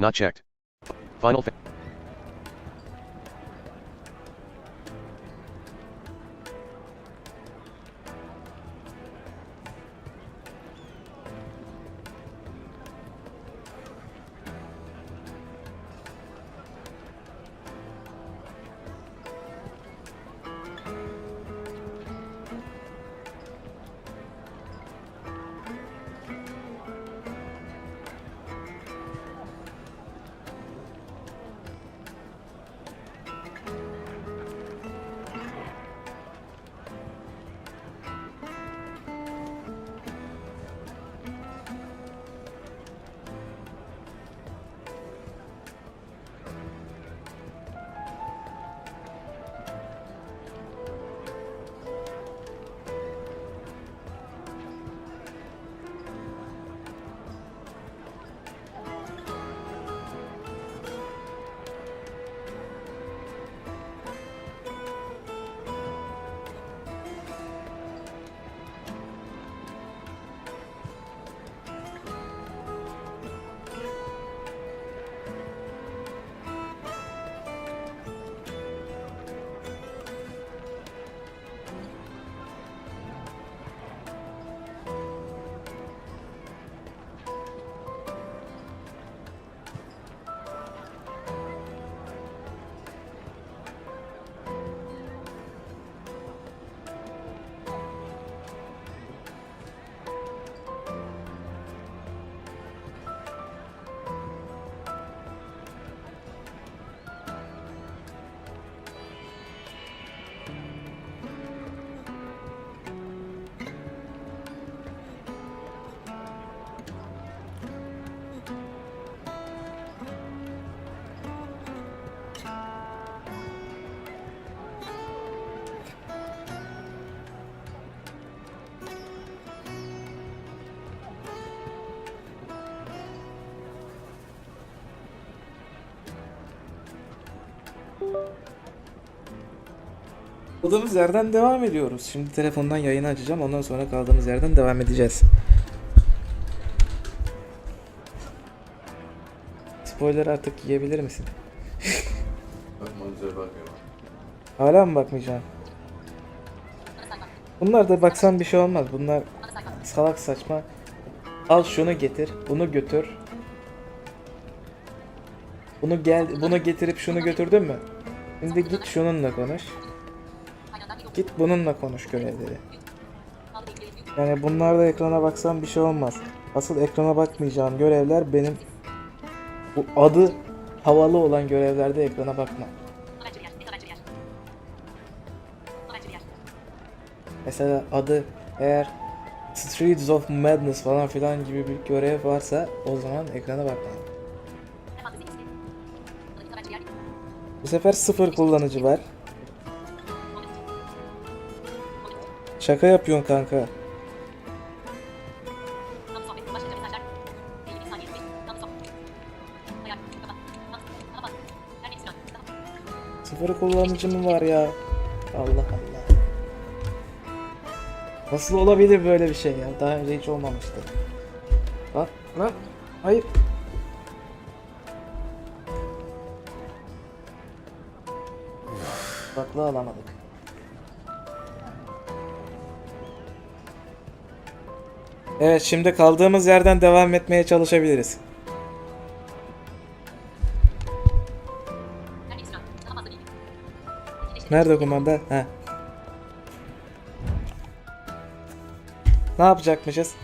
Not checked. Final Fa- Kaldığımız yerden devam ediyoruz. Şimdi telefondan yayını açacağım. Ondan sonra kaldığımız yerden devam edeceğiz. Spoiler artık yiyebilir misin? Bakmıyorum. Hala mı bakmayacaksın? Bunlar da baksan bir şey olmaz. Bunlar salak saçma. Al şunu getir, bunu götür. Bunu getirip şunu götürdün mü? Şimdi git şununla konuş. Git bununla konuş görevleri. Yani bunlarda ekrana baksan bir şey olmaz. Asıl ekrana bakmayacağım görevler benim bu adı havalı olan görevlerde ekrana bakma. Mesela adı eğer Streets of Madness falan filan gibi bir görev varsa o zaman ekrana bakma. Bu sefer 0 kullanıcı var. Şaka yapıyorsun kanka. Sıfır kullanıcı mı var ya? Allah Allah. Nasıl olabilir böyle bir şey ya? Daha önce hiç olmamıştı. Lan, hayır. Bakla alamadık. Evet, şimdi kaldığımız yerden devam etmeye çalışabiliriz. Nerede kumanda? Ha. Ne yapacakmışız?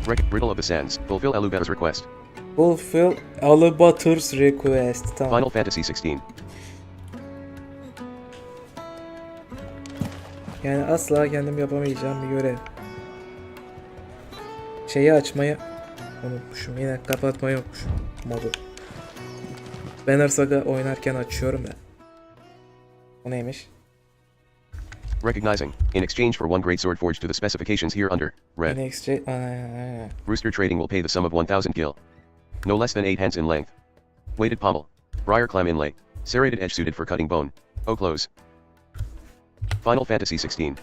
Riddle of the Sands. Fulfill Alubatur's request. Fulfill Alubatur's request. Tamam. Final Fantasy XVI. Yani asla kendim yapamayacağım bir görev. Şeyi açmayı unutmuşum. Yine kapatmayı unutmuşum modu. Banner Saga oynarken açıyorum da. O neymiş? Recognizing, in exchange for one great sword forged to the specifications here under, red. In exchange... Rooster Trading will pay the sum of 1,000 gil. No less than 8 hands in length. Weighted pommel. Briar clam inlay. Serrated edge suited for cutting bone. O close. Final Fantasy XVI.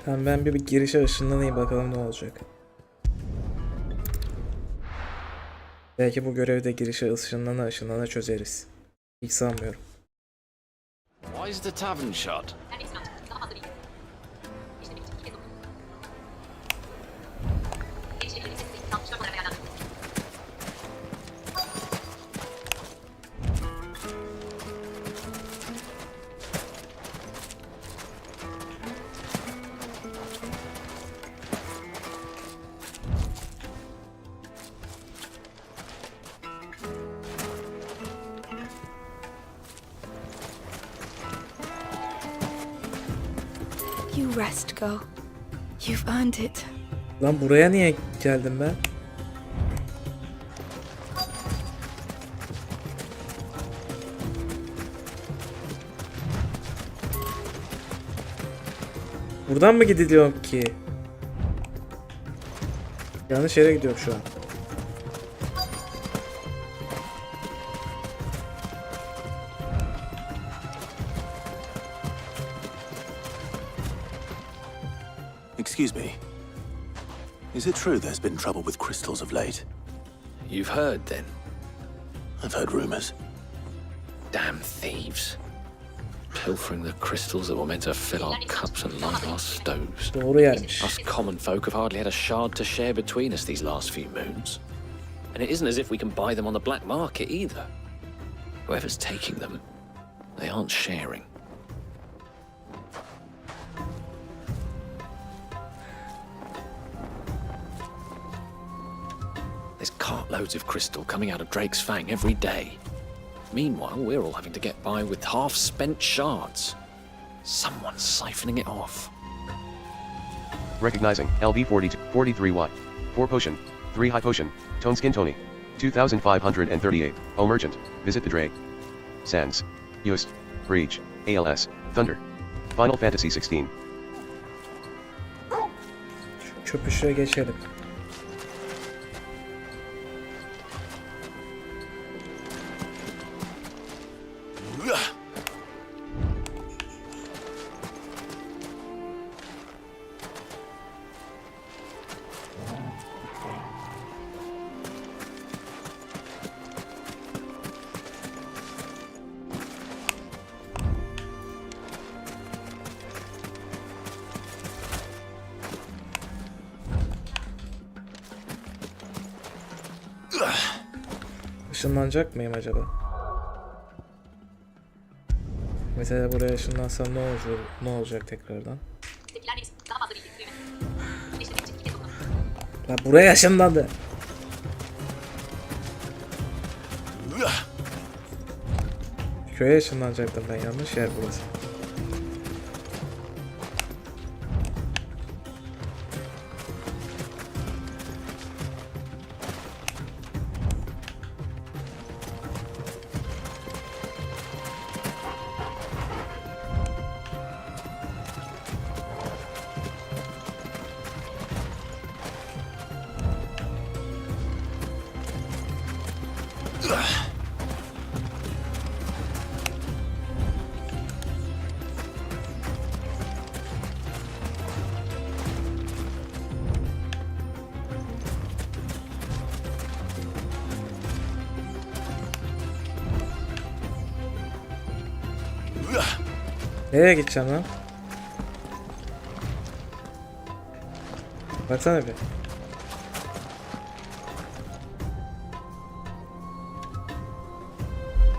Tamam, ben bir girişe ışınlanayım bakalım ne olacak. Belki bu görevde girişe ışınlana çözeriz. Hiç sanmıyorum. Why is the tavern shut? You rest, girl. You've earned it. Lan buraya niye geldim ben? Buradan mı gidiliyor ki? Yanlış yere gidiyorum şu an. Excuse me. Is it true there's been trouble with crystals of late? You've heard then? I've heard rumors. Damn thieves. Pilfering the crystals that were meant to fill our cups and light our stoves. Doğru yermiş. Us common folk have hardly had a shard to share between us these last few moons. And it isn't as if we can buy them on the black market either. Whoever's taking them, they aren't sharing. There's cartloads of crystal coming out of Drake's Fang every day. Meanwhile, we're all having to get by with half-spent shards. Someone's siphoning it off. Recognizing LB 43Y. 4 potion, 3 high potion, tone skin Tony. 2538. O merchant, visit the Drake. Sands. Yost. Breach. ALS. Thunder. Final Fantasy 16. Köpüşe geçelim. Işınlanacak mıyım acaba? Mesela buraya ışınlansam ne olacak tekrardan? La buraya ışınlandı. Köye ışınlanacaktım ben, yanlış yer burası. Nereye gideceğim lan? Baksana bir.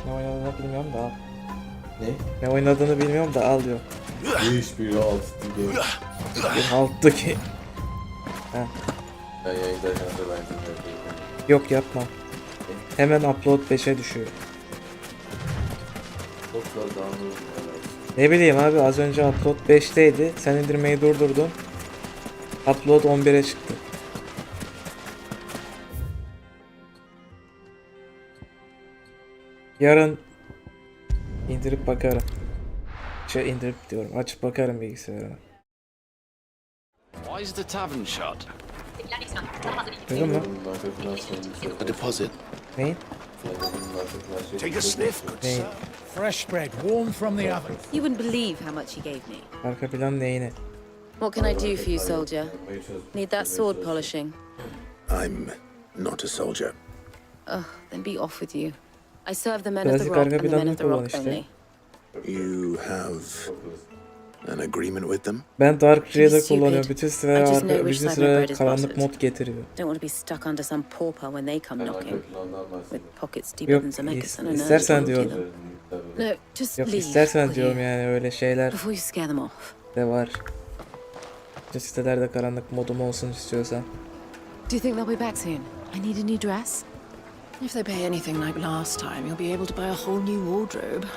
Ne oynadığını bilmiyorum da al. Ne oynadığını bilmiyorum da al diyor. Hiçbiri alttaki. Alttaki. Ben yayındayken de ben dinliyorum. Yok yapma. Hemen upload 5'e düşüyor. Çok da download. Ne bileyim abi, az önce upload 5'teydi. Sen indirmeyi durdurdun. Upload 11'e çıktı. Yarın indirip bakarım. İndirip diyorum. Açıp bakarım bilgisayarına. Why is the tavern shut? Duydun mu? A deposit. Neyin? Take a sniff. Neyin? Fresh bread, warm from the oven. You wouldn't believe how much he gave me. Arka plan neyini? What can I do for you, soldier? Need that sword polishing? I'm not a soldier. Oh, then be off with you. I serve the men of the Klasik rock arka and the men planını of the rock kullan işte. only. You have an agreement with them? Ben Dark Reader Stupid. kullanıyorum. Bütün I just know sıra which bütün side my sıra bread is karanlık buttered. mod getiriyor. Don't want to be stuck under some pauper when they come knocking. With pockets deeper Yok than Zemeckis and a istersen nerd diyorum. them. No, just Yok leave, istersen will diyorum you? yani öyle şeyler Before you scare them off. de var. Bütün sitelerde karanlık modum olsun istiyorsan. Do you think they'll be back soon? I need a new dress. If they pay anything like last time, you'll be able to buy a whole new wardrobe.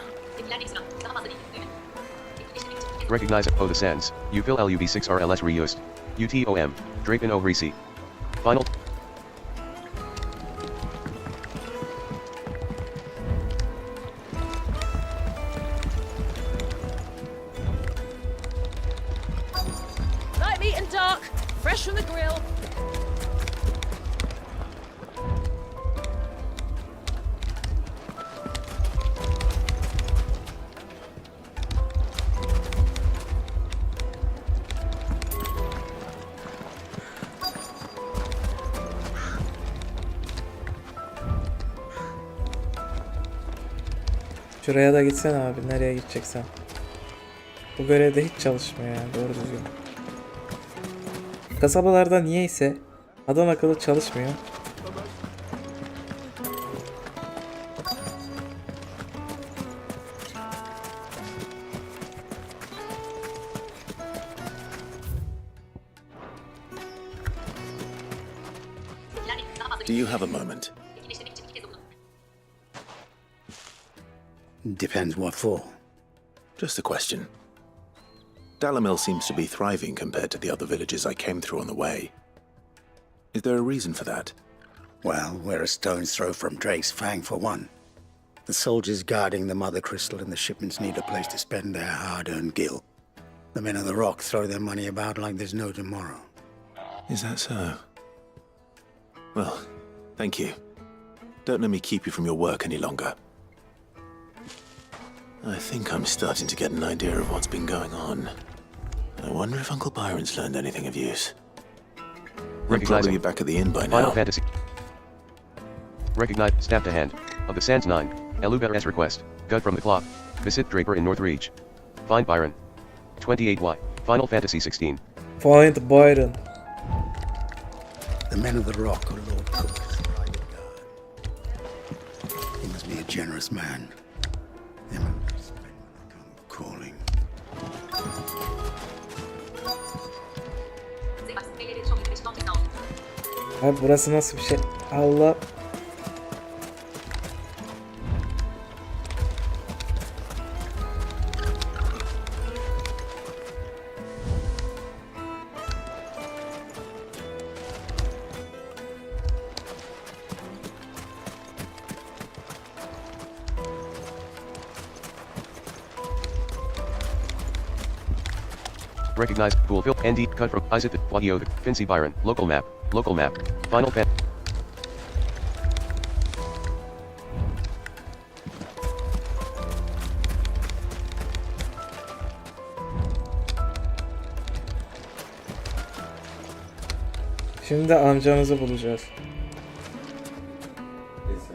Recognize the Sands. You fill LUB6 RLS reused. UTOM. Drapin O Reci. Final. Light meat and dark, fresh from the grill. Şuraya da gitsen abi nereye gideceksen. Bu görevde hiç çalışmıyor yani doğru düzgün. Kasabalarda niyeyse adam akıllı çalışmıyor. Do you have a moment? Depends what for. Just a question. Dalamil seems to be thriving compared to the other villages I came through on the way. Is there a reason for that? Well, we're a stone's throw from Drake's Fang for one. The soldiers guarding the Mother Crystal and the shipments need a place to spend their hard-earned gil. The men of the Rock throw their money about like there's no tomorrow. Is that so? Well, thank you. Don't let me keep you from your work any longer. I think I'm starting to get an idea of what's been going on. I wonder if Uncle Byron's learned anything of use. He'll probably be back at the inn by Final now. Fantasy. Recognize. Snap to hand. Of the Sands 9. Eluber's request. Gut from the cloth. Visit Draper in North Reach. Find Byron. 28Y. Final Fantasy 16. Find Byron. The men of the Rock are Lord Cook's private guard. He must be a generous man. They must spend when they come calling. Abi burası nasıl bir şey? Allah. Recognize. Pool fill. ND. Cut from. Isaac. Wadio. Fincy Byron. Local map. Local map. Final Fan. Şimdi amcanızı bulacağız. Neyse.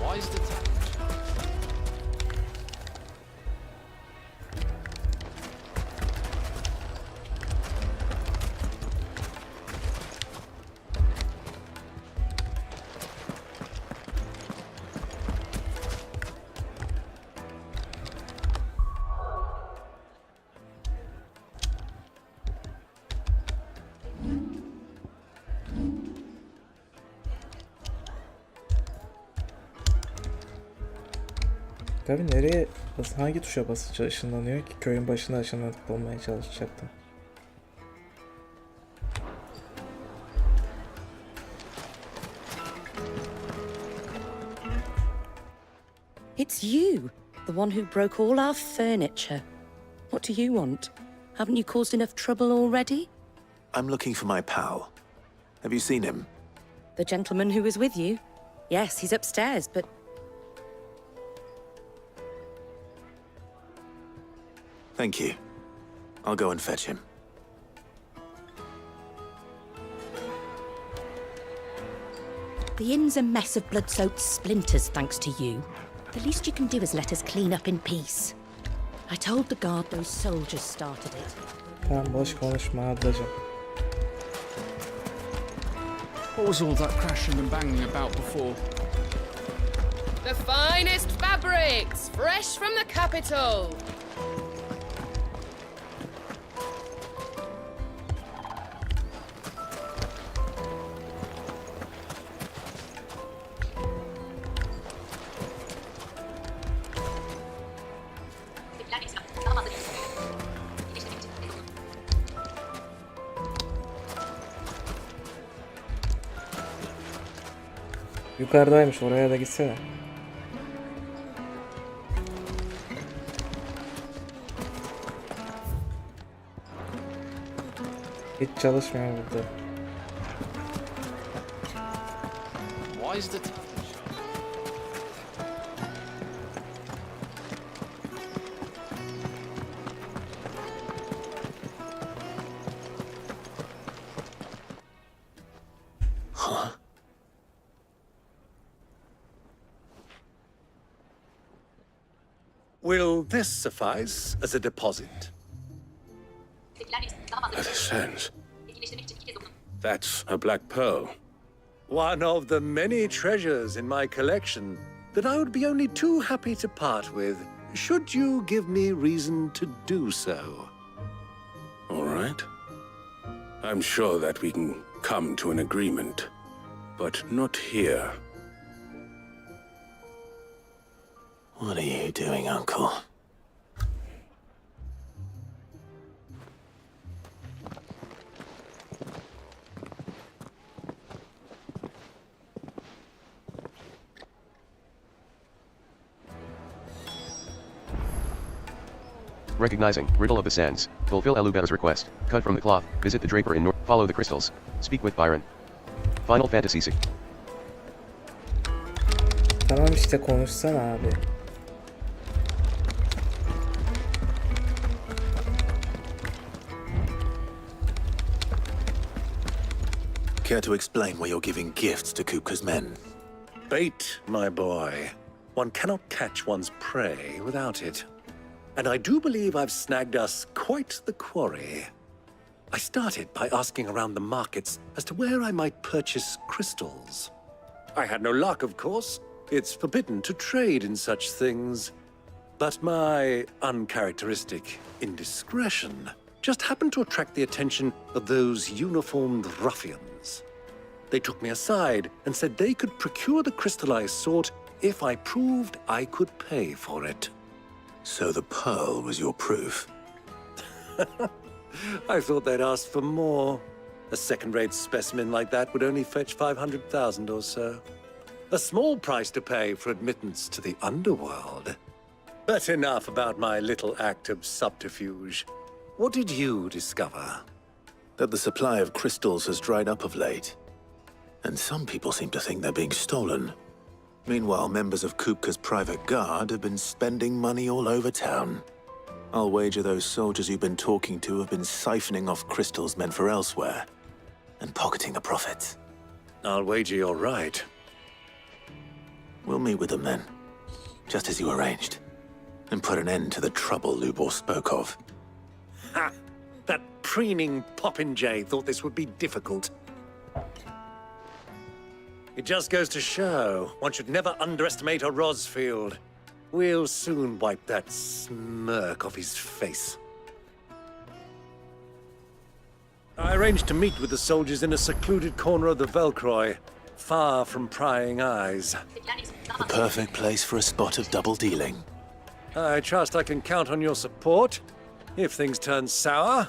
Why is the Tabii nereye hangi tuşa basınca ışınlanıyor ki? Köyün başına ışınlanıp olmaya çalışacaktım. It's you, the one who broke all our furniture. What do you want? Haven't you caused enough trouble already? I'm looking for my pal. Have you seen him? The gentleman who was with you? Yes, he's upstairs, but... Thank you. I'll go and fetch him. The inn's a mess of blood-soaked splinters, thanks to you. The least you can do is let us clean up in peace. I told the guard those soldiers started it. Tamam, boş konuşma ablacığım. What was all that crashing and banging about before? The finest fabrics, fresh from the capital. Yukarıdaymış, oraya da gitsene. Hiç çalışmıyor burada. Why is the... Will this suffice as a deposit? That is sense. That's a black pearl. One of the many treasures in my collection that I would be only too happy to part with, should you give me reason to do so. All right. I'm sure that we can come to an agreement, but not here. What are you doing, Uncle? Recognizing, riddle of the sands, fulfill Alubetta's request, cut from the cloth, visit the draper in north, follow the crystals, speak with Byron. Final Fantasy VI. Tamam işte, konuşsana abi. Care to explain why you're giving gifts to Kupka's men? Bait, my boy. One cannot catch one's prey without it. And I do believe I've snagged us quite the quarry. I started by asking around the markets as to where I might purchase crystals. I had no luck, of course. It's forbidden to trade in such things. But my uncharacteristic indiscretion just happened to attract the attention of those uniformed ruffians. They took me aside and said they could procure the crystal I sought if I proved I could pay for it. So the pearl was your proof? I thought they'd ask for more. A second-rate specimen like that would only fetch 500,000 or so. A small price to pay for admittance to the underworld. But enough about my little act of subterfuge. What did you discover? That the supply of crystals has dried up of late. And some people seem to think they're being stolen. Meanwhile, members of Kupka's private guard have been spending money all over town. I'll wager those soldiers you've been talking to have been siphoning off crystals meant for elsewhere, and pocketing the profits. I'll wager you're right. We'll meet with them then, just as you arranged, and put an end to the trouble Lubor spoke of. Ha! That preening popinjay thought this would be difficult. It just goes to show one should never underestimate a Rosfield. We'll soon wipe that smirk off his face. I arranged to meet with the soldiers in a secluded corner of the Velcroy, far from prying eyes. The perfect place for a spot of double dealing. I trust I can count on your support, if things turn sour.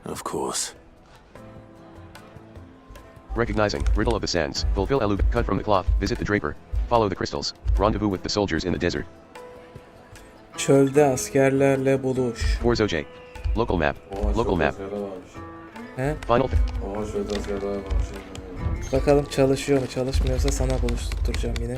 Of course. Recognizing, riddle of the sands, fulfill Alub, cut from the cloth, visit the draper, follow the crystals, rendezvous with the soldiers in the desert. Çölde askerlerle buluş. XVI. Local map. Oha Local şöyle map. askerler varmış. He? Final. Oha şöyle askerler varmış. Bakalım çalışıyor mu? Çalışmıyorsa sana buluşturacağım yine.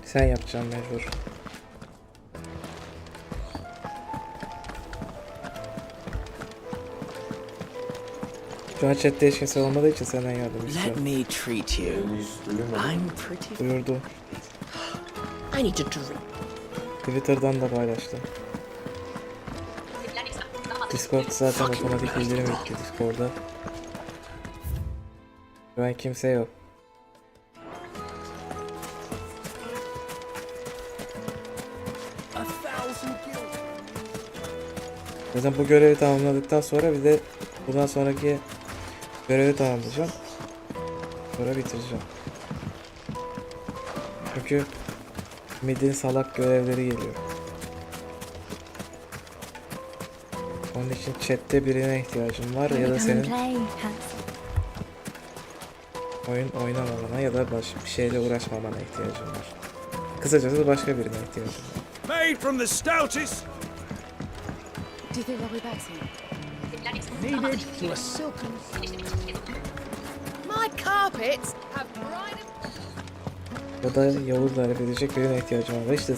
Sen yapacaksın mecbur. Şu an chatte hiç kimse olmadığı için senden yardım Let istiyorum. me treat you. Beni hiç duymadım. I'm pretty. Buyurdu. I need to drink. Twitter'dan da paylaştım. Discord zaten otomatik bildirim gitti Discord'a. Şu an kimse yok. Zaten bu görevi tamamladıktan sonra bir de bundan sonraki görevi tamamlayacağım. Sonra bitireceğim. Çünkü midin salak görevleri geliyor. Onun için chatte birine ihtiyacım var ya da senin oyun oynamamana ya da başka bir şeyle uğraşmamana ihtiyacım var. Kısacası başka birine ihtiyacım var. Made from the stoutest. Do you think they'll be back soon? Needed to a silken. My carpets have brighter... Ya da Yavuz tarif edecek birine ihtiyacım var. İşte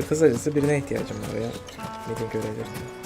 kısacası birine ihtiyacım var ya. Midin görevlerinde.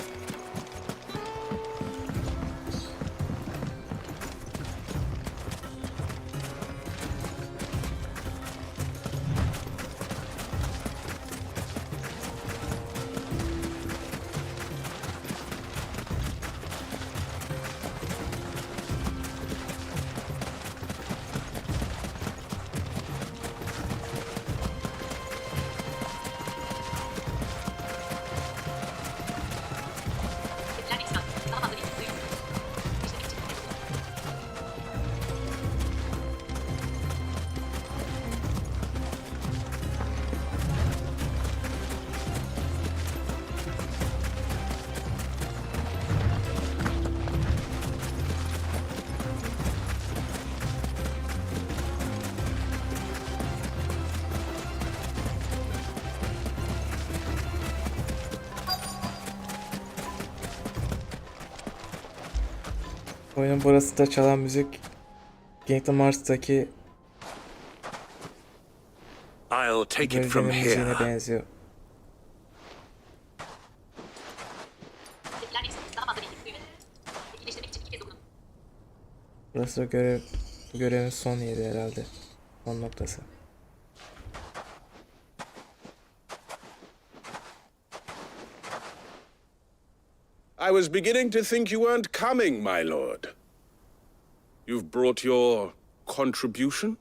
Oyunun burası da çalan müzik Kingdom Hearts'taki I'll take it from bölgenin müziğine here. benziyor. Burası da bu görevin son yeri herhalde. Son noktası. I was beginning to think you weren't coming, my lord. You've brought your contribution?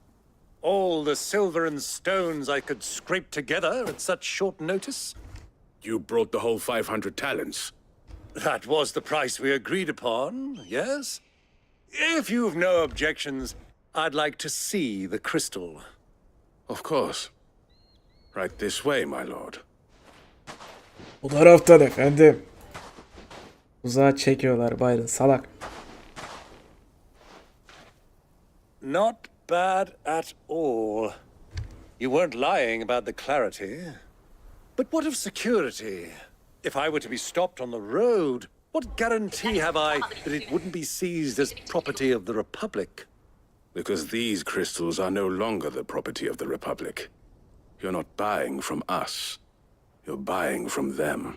All the silver and stones I could scrape together at such short notice? You brought the whole 500 talents. That was the price we agreed upon, yes? If you've no objections, I'd like to see the crystal. Of course. Right this way, my lord. Bu taraftan efendim. Uzağa çekiyorlar Byron salak. Not bad at all. You weren't lying about the clarity. But what of security? If I were to be stopped on the road, what guarantee have I that it wouldn't be seized as property of the Republic? Because these crystals are no longer the property of the Republic. You're not buying from us. You're buying from them.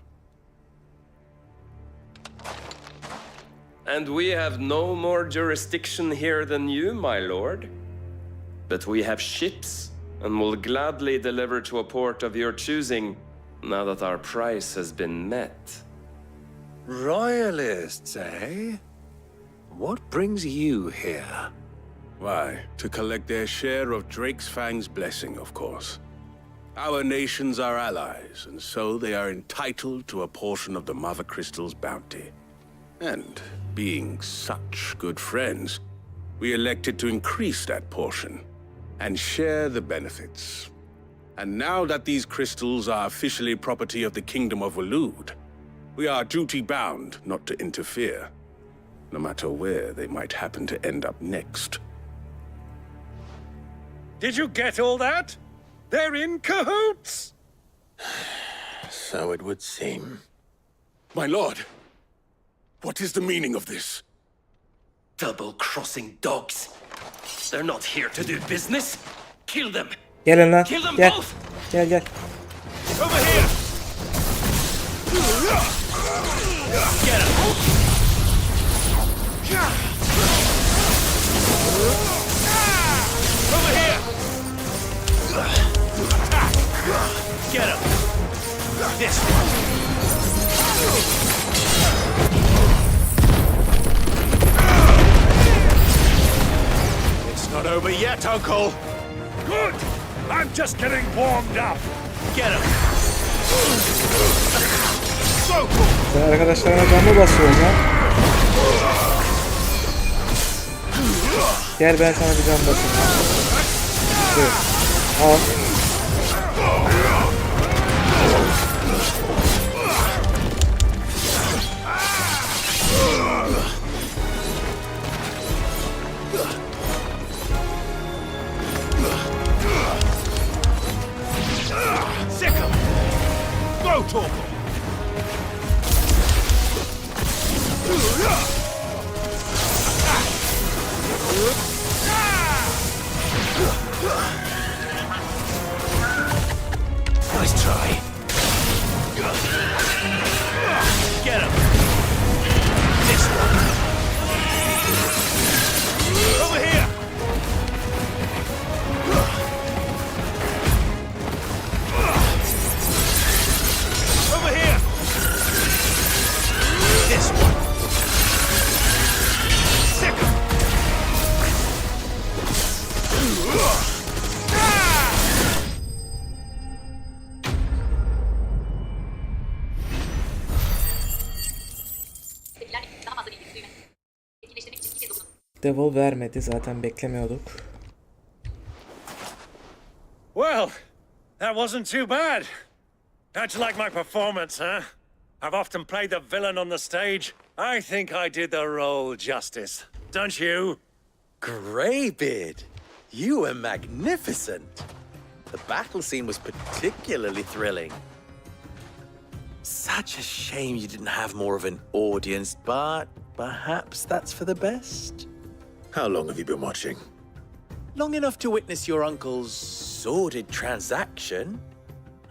And we have no more jurisdiction here than you, my lord. But we have ships, and will gladly deliver to a port of your choosing, now that our price has been met. Royalists, eh? What brings you here? Why, to collect their share of Drake's Fang's blessing, of course. Our nations are allies, and so they are entitled to a portion of the Mother Crystal's bounty. And being such good friends, we elected to increase that portion and share the benefits. And now that these crystals are officially property of the Kingdom of Waloed, We are duty-bound not to interfere, no matter where they might happen to end up next. Did you get all that? They're in cahoots! So it would seem. My lord, what is the meaning of this? Double-crossing dogs. They're not here to do business. Kill them. Gelin lan. Kill them Gel. both. Gel. Over here! Get him. Over here! Get him. This one. It's not over yet, Uncle. Good! I'm just getting warmed up. Get him. Sen arkadaşlarına can mı basıyorsun lan? Gel ben sana bir can basayım. Dur. Al. Sick 'em! Go, Torkel! Nice try. Get him. This one. Over here! Over here! This one. Sick 'em! Devil vermedi, zaten beklemiyorduk. Well, that wasn't too bad. How'd you like my performance, huh? I've often played the villain on the stage. I think I did the role justice. Don't you? Greybeard, you were magnificent. The battle scene was particularly thrilling. Such a shame you didn't have more of an audience, but perhaps that's for the best. How long have you been watching? Long enough to witness your uncle's sordid transaction.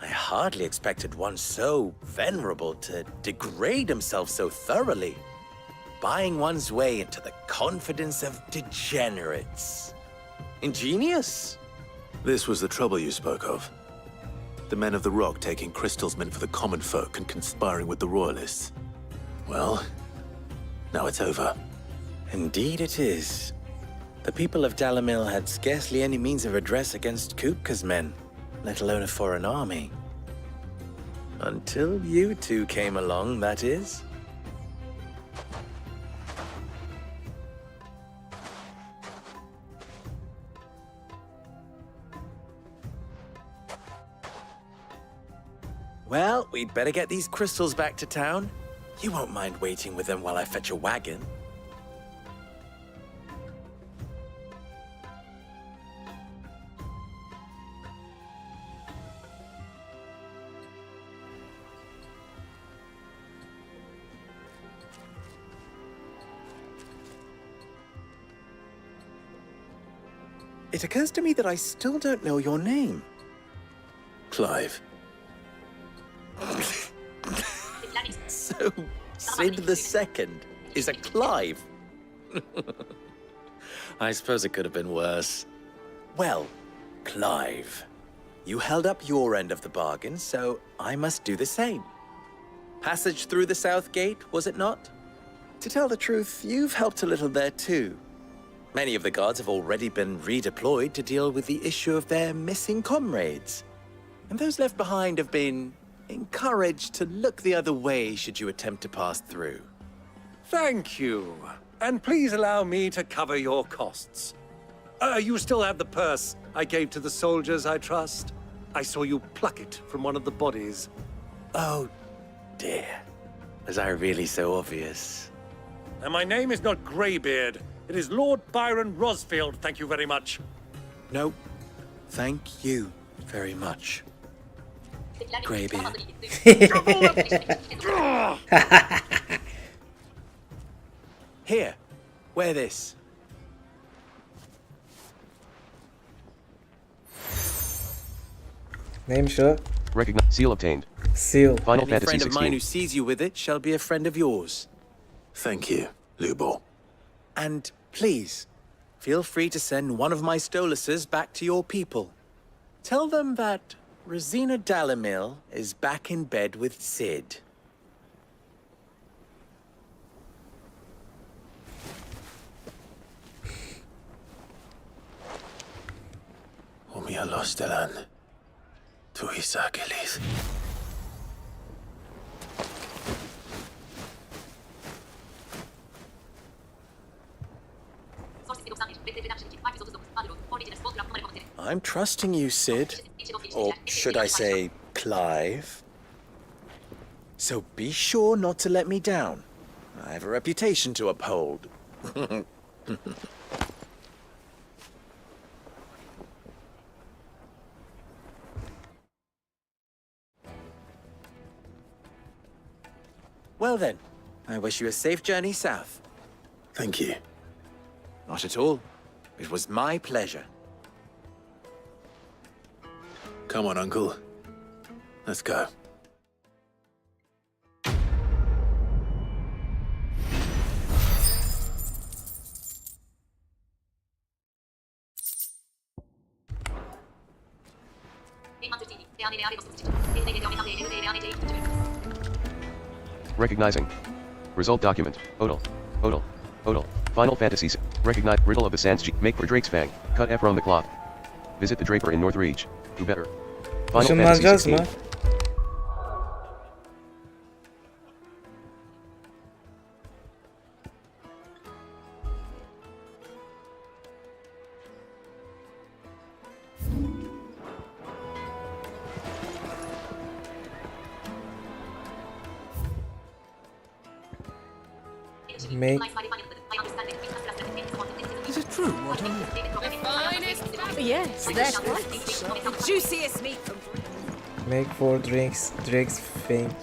I hardly expected one so venerable to degrade himself so thoroughly, buying one's way into the confidence of degenerates. Ingenious. This was the trouble you spoke of. The men of the Rock taking crystals meant for the common folk and conspiring with the royalists. Well, now it's over. Indeed it is. The people of Dalamil had scarcely any means of redress against Kupka's men, let alone a foreign army. Until you two came along, that is. Well, we'd better get these crystals back to town. You won't mind waiting with them while I fetch a wagon. It occurs to me that I still don't know your name. Clive. So, Sid the Second is a Clive. I suppose it could have been worse. Well, Clive, you held up your end of the bargain, so I must do the same. Passage through the South Gate, was it not? To tell the truth, you've helped a little there too. Many of the guards have already been redeployed to deal with the issue of their missing comrades. And those left behind have been encouraged to look the other way should you attempt to pass through. Thank you. And please allow me to cover your costs. You still have the purse I gave to the soldiers, I trust? I saw you pluck it from one of the bodies. Oh, dear. Was I really so obvious? And my name is not Greybeard. It is Lord Byron Rosfield, thank you very much. No, thank you very much, Greybeard. Here, wear this. Neymiş o? Seal obtained. Seal. Final Any Fantasy friend of mine 16. who sees you with it shall be a friend of yours. Thank you, Lubor. And please, feel free to send one of my Stoluses back to your people. Tell them that Rosina Dalamil is back in bed with Sid. Omia lostelan. Tu isakelis. I'm trusting you, Sid. Or should I say, Clive? So be sure not to let me down. I have a reputation to uphold. Well then, I wish you a safe journey south. Thank you. Not at all. It was my pleasure. Come on, Uncle. Let's go. Recognizing. Result document. Odal. Odal. Odal. Final Fantasy. Recognize. Riddle of the Sands. Make for Drake's Fang. Cut F from the cloth. Visit the Draper in Northreach. Who better? Final Fantasy Işınlanacağız 16. mı? Make Is it true what I'm Yes, that's the juiciest meat from make for Drake's Fang.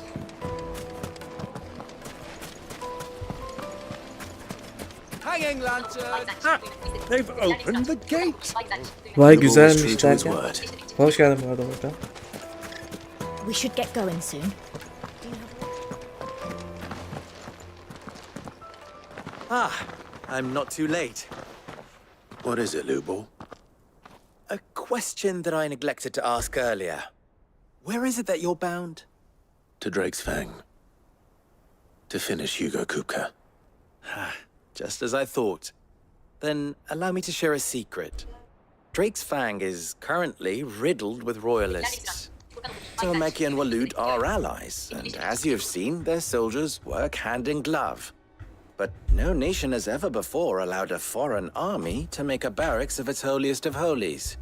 Hanging lantern! They've opened the gate! Vay Lubor was güzelmiş true to his derken. word. Hoş geldin bu arada burada. We should get going soon. Ah, I'm not too late. What is it, Lubor? A question that I neglected to ask earlier. Where is it that you're bound? To Drake's Fang. To finish Hugo Kupka. Just as I thought. Then allow me to share a secret. Drake's Fang is currently riddled with royalists. Tomeki and Walud are allies, and as you've seen, their soldiers work hand in glove. But no nation has ever before allowed a foreign army to make a barracks of its holiest of holies.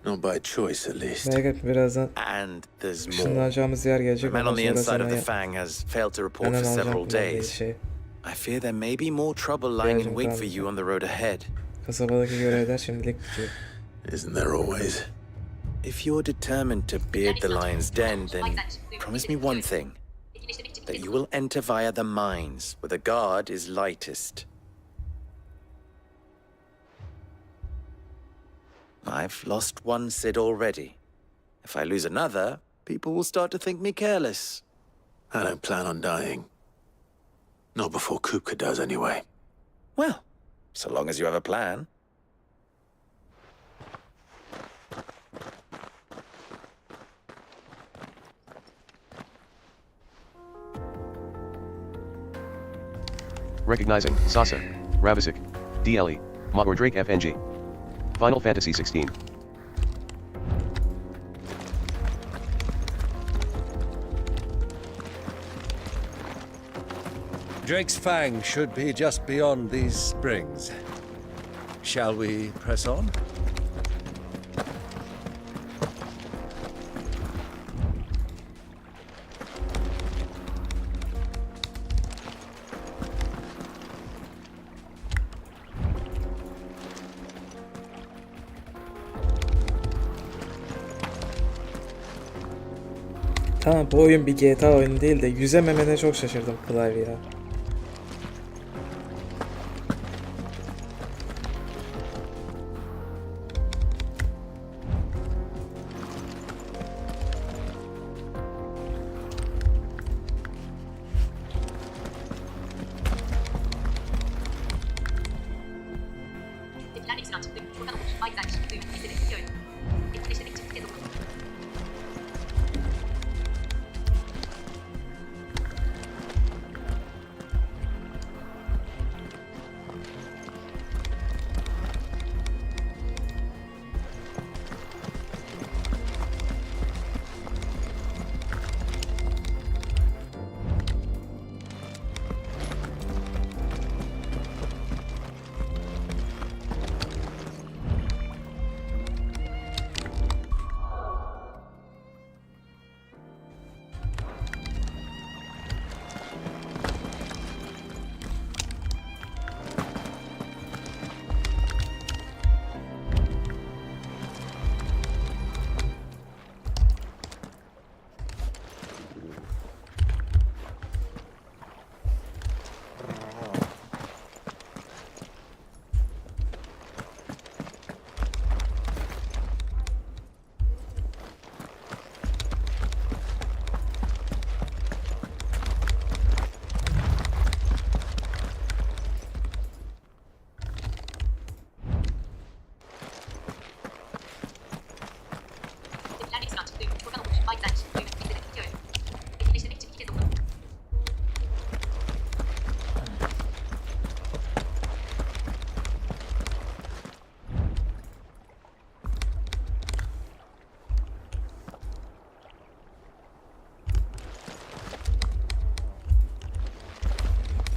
Not by choice, at least. Merak etme birazdan And there's more. ışınlanacağımız yer The gelecek. man Ondan on the sonra inside of sana the Fang has failed to report hemen for alacağım several falan diye days. şey. I fear there may be more trouble lying in wait for you on the road ahead. Kasabadaki görevler şimdilik bitiyor. Isn't there always? If you're determined to beard the lion's den, then promise me one thing. That you will enter via the mines, where the guard is lightest. I've lost one Sid already. If I lose another, people will start to think me careless. I don't plan on dying. Not before Kupka does, anyway. Well, so long as you have a plan. Recognizing. Sasa. Ravisic. DLE. Ma or Drake FNG. Final Fantasy 16. Drake's Fang should be just beyond these springs. Shall we press on? Tamam, bu oyun bir GTA oyunu değil de yüzememene çok şaşırdım Clive ya.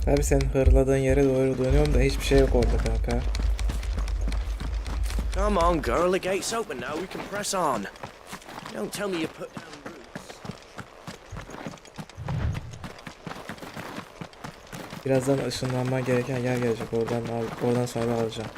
Abi sen hırladığın yere doğru dönüyorum da hiçbir şey yok orada kanka. Come on, girl. The gate's open now. We can press on. Don't tell me you put down roots. Birazdan ışınlanman gereken yer gelecek. Oradan sonra alacağım.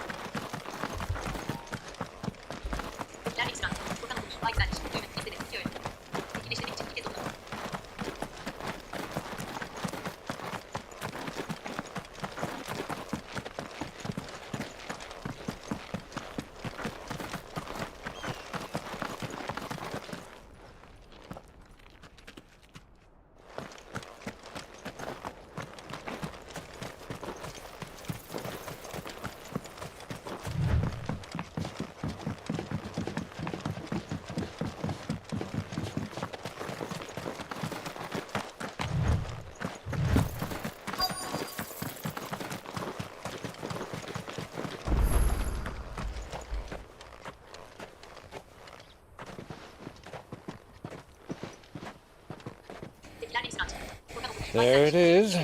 There it is.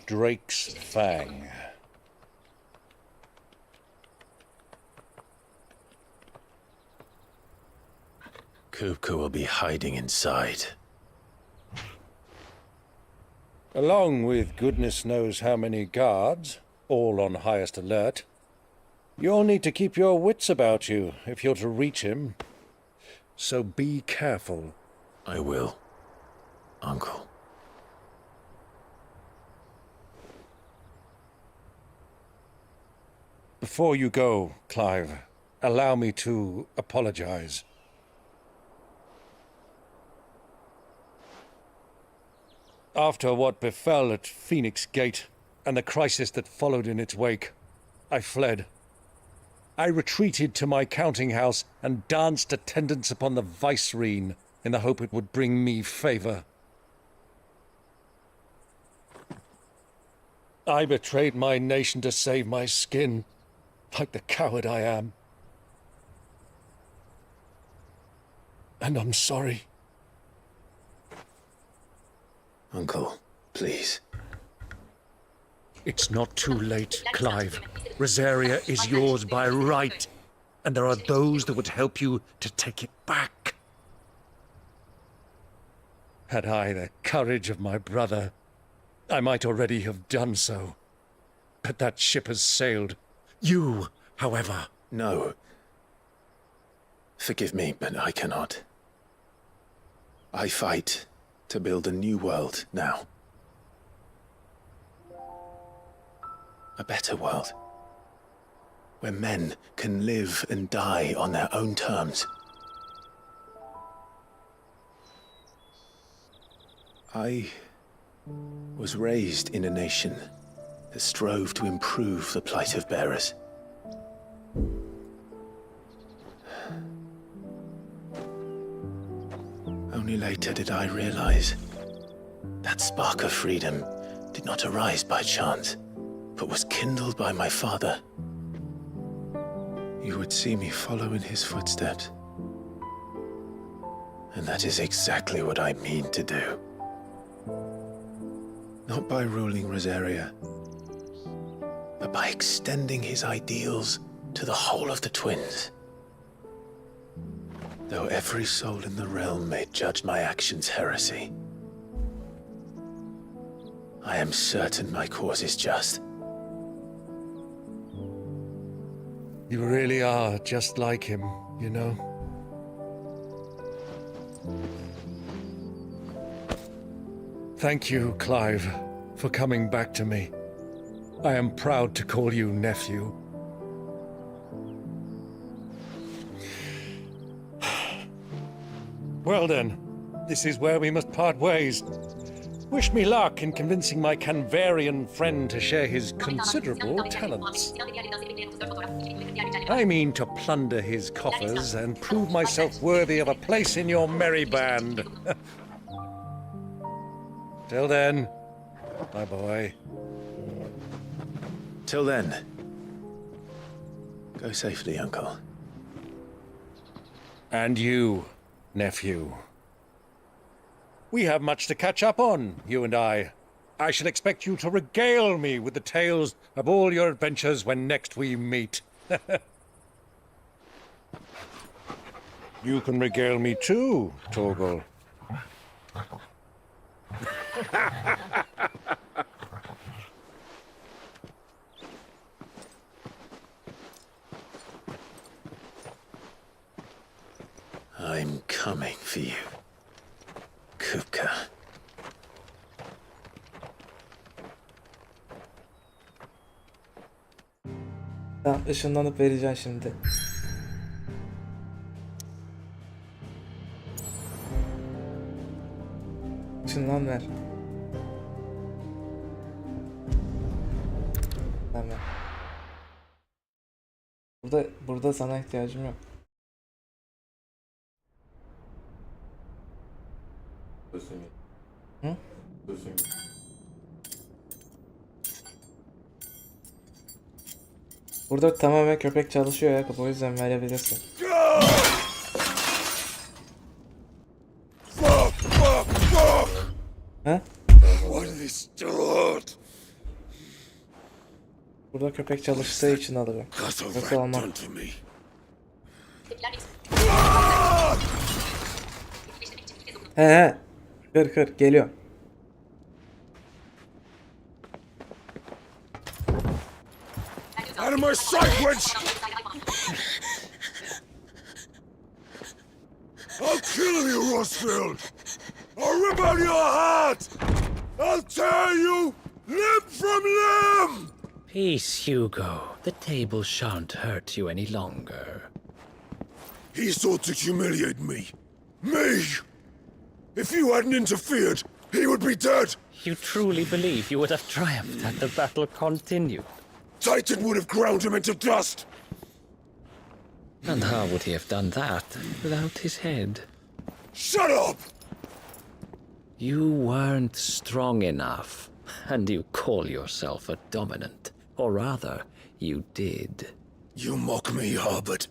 Drake's Fang. Kupka will be hiding inside. Along with goodness knows how many guards, all on highest alert. You'll need to keep your wits about you if you're to reach him. So be careful. I will, Uncle. Before you go, Clive, allow me to apologize. After what befell at Phoenix Gate and the crisis that followed in its wake, I fled. I retreated to my counting house and danced attendance upon the vicereine in the hope it would bring me favor. I betrayed my nation to save my skin, like the coward I am. And I'm sorry. Uncle, please. It's not too late, Clive. Rosaria is yours by right, and there are those that would help you to take it back. Had I the courage of my brother, I might already have done so. But that ship has sailed. You, however... No. Forgive me, but I cannot. I fight to build a new world now. A better world. Where men can live and die on their own terms. I was raised in a nation that strove to improve the plight of bearers. Only later did I realize that spark of freedom did not arise by chance, but was kindled by my father. You would see me follow in his footsteps. And that is exactly what I mean to do. Not by ruling Rosaria, but by extending his ideals to the whole of the twins. Though every soul in the realm may judge my actions heresy, I am certain my cause is just. You really are just like him, you know? Thank you, Clive, for coming back to me. I am proud to call you nephew. Well then, this is where we must part ways. Wish me luck in convincing my Canvarian friend to share his considerable talents. I mean to plunder his coffers and prove myself worthy of a place in your merry band. Till then, my boy. Till then, go safely, Uncle. And you, nephew. We have much to catch up on, you and I. I shall expect you to regale me with the tales of all your adventures when next we meet. You can regale me too, Torgal. I'm coming for you, Kupka. Tamam, ışınlanıp vereceğim şimdi. Işınlan ver. Tamam. Burada sana ihtiyacım yok. Hı? Burada tamamen köpek çalışıyor ya, o yüzden verebilirsin. Ha? Burada köpek çalıştığı için alırım. Yoksa almam. He. Kır geliyor. Out of my sight, wench! I'll kill you, Rosfield! I'll rip out your heart! I'll tear you limb from limb! Peace, Hugo. The table shan't hurt you any longer. He sought to humiliate me. Me! If you hadn't interfered, he would be dead! You truly believe you would have triumphed had the battle continued? Titan would have ground him into dust! And how would he have done that without his head? Shut up! You weren't strong enough, and you call yourself a dominant. Or rather, you did. You mock me, Harbert.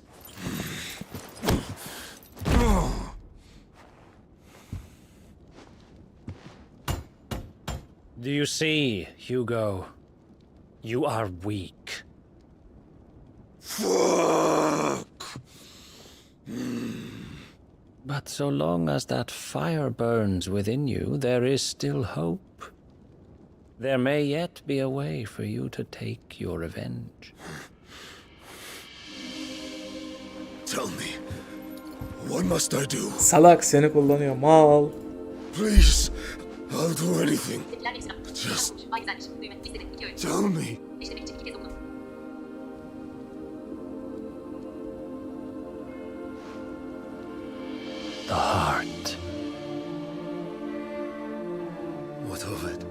Do you see, Hugo? You are weak. Fuck! But so long as that fire burns within you, there is still hope. There may yet be a way for you to take your revenge. Tell me, what must I do? Salak, seni kullanıyor mal. Please, I'll do anything. Just tell me. The heart. What of it?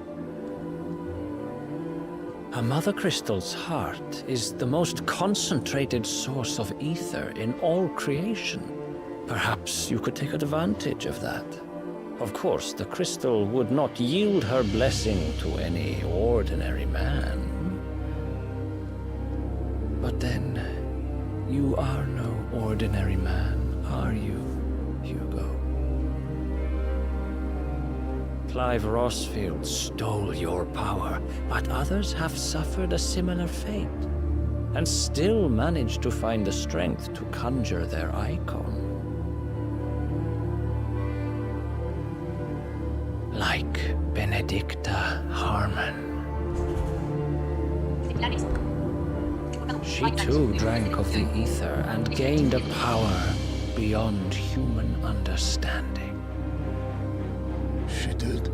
A mother crystal's heart is the most concentrated source of ether in all creation. Perhaps you could take advantage of that. Of course, the crystal would not yield her blessing to any ordinary man. But then, you are no ordinary man, are you, Hugo? Clive Rossfield stole your power, but others have suffered a similar fate, and still managed to find the strength to conjure their icon. Like Benedicta Harmon. She too drank of the ether and gained a power beyond human understanding. She did.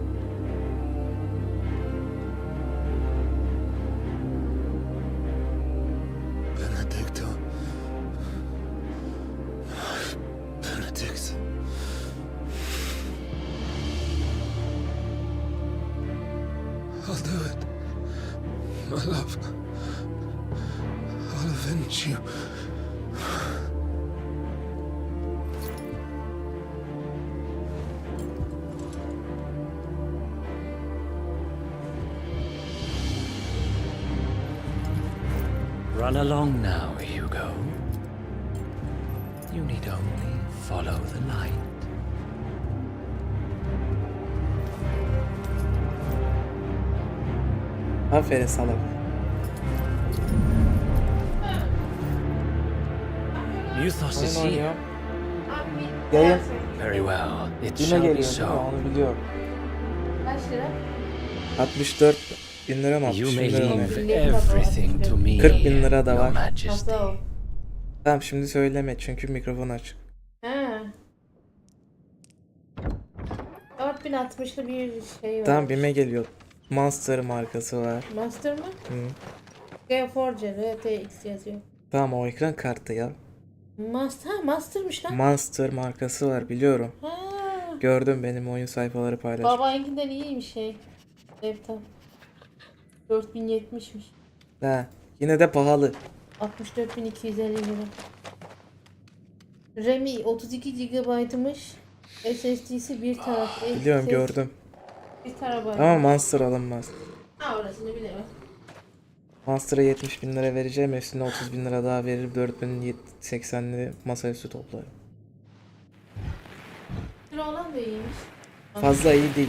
Benedicta. Benedict. I'll do it. My love. I'll avenge you. Run along now, Hugo. You need only follow the light. Aferin sana. Muthos is Oyun here. oynuyor. Yayın. Very well. It Yine shall be geliyor değil mi? so. Onu biliyorum. Kaç lira? 64 bin lira mı? You 60 may bin lira mı? leave everything to me, 40 bin lira da Your var. Majesty. Nasıl o? Tamam şimdi söyleme çünkü mikrofon açık. He. 4060'lı bir şey var. Tamam BİM'e geliyor. Monster markası var. Master mı? Hı. G4C RTX yazıyor. Tamam o ekran kartı ya. Master'mış lan. Monster markası var biliyorum. Ha. Gördüm benim oyun sayfaları paylaşmış. Babankinden iyiymiş şey. Laptop. 4070'miş. Ha, yine de pahalı. 64.250 lira. RAM'i 32 GB'mış. SSD'si 1 taraf. Biliyorum gördüm. 1 terabayt. Ama Monster alınmaz. Ha orasını bilemem. Monster'a 70 bin lira vereceğim. Üstüne 30 bin lira daha verir. 4080'li masaüstü toplarım. Şura olan da iyiymiş. Fazla iyi değil.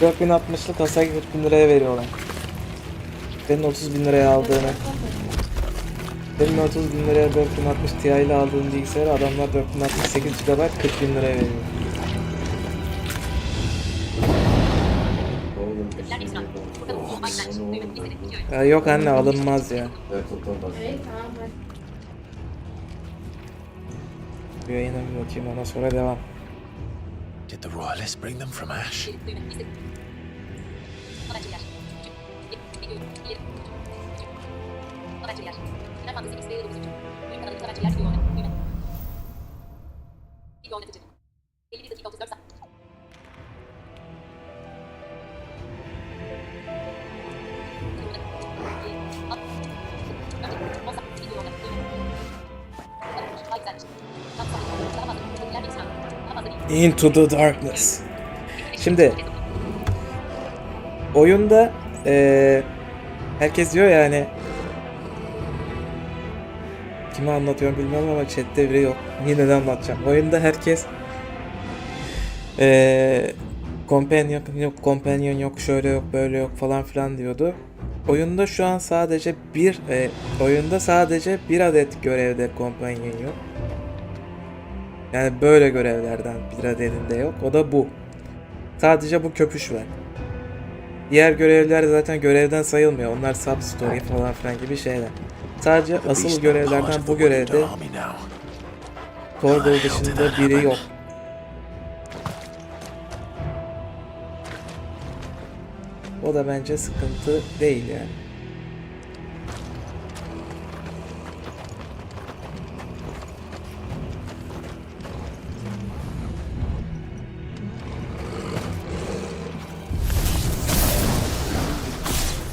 4060'lı kasa 40 bin liraya veriyorlar. Benim 30 bin liraya aldığını. Benim 30 bin liraya 4060 Ti ile aldığım bilgisayarı adamlar 4068 GB 40 bin liraya veriyor. Ya yok anne alınmaz ya. Evet tamam ben. Bir yayına bir bakayım ondan sonra devam. Did the royalists bring them from Ash? Into the Darkness. Şimdi oyunda herkes diyor ya hani kime anlatıyorum bilmiyorum ama chatte biri yok. Yine de anlatacağım. Oyunda herkes companion yok şöyle yok böyle yok falan filan diyordu. Oyunda şu an sadece bir adet görevde companion yok. Yani böyle görevlerden bir adedinde yok. O da bu. Sadece bu köpüş var. Diğer görevler zaten görevden sayılmıyor. Onlar sub story falan filan gibi şeyler. Sadece asıl görevlerden bu görevde Torgal dışında biri yok. O da bence sıkıntı değil yani.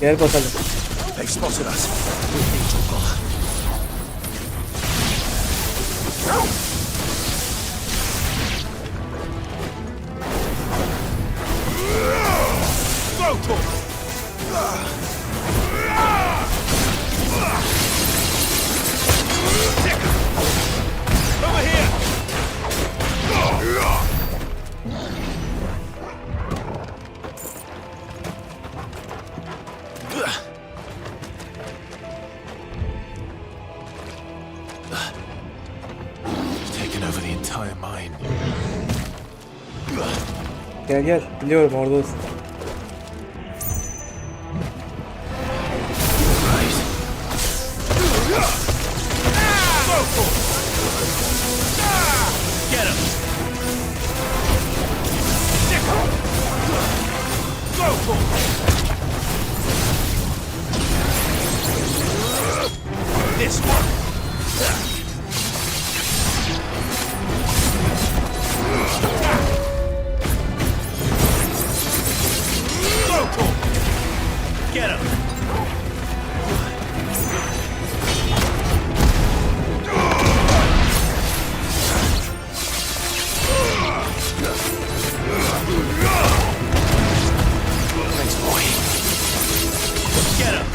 Gel bakalım. They spotted us. Over here! Taken over the entire mine. Gel gel. Biliyorum oradasın. Get him! Go for this one! Go for get him! Thanks, boy. Get him!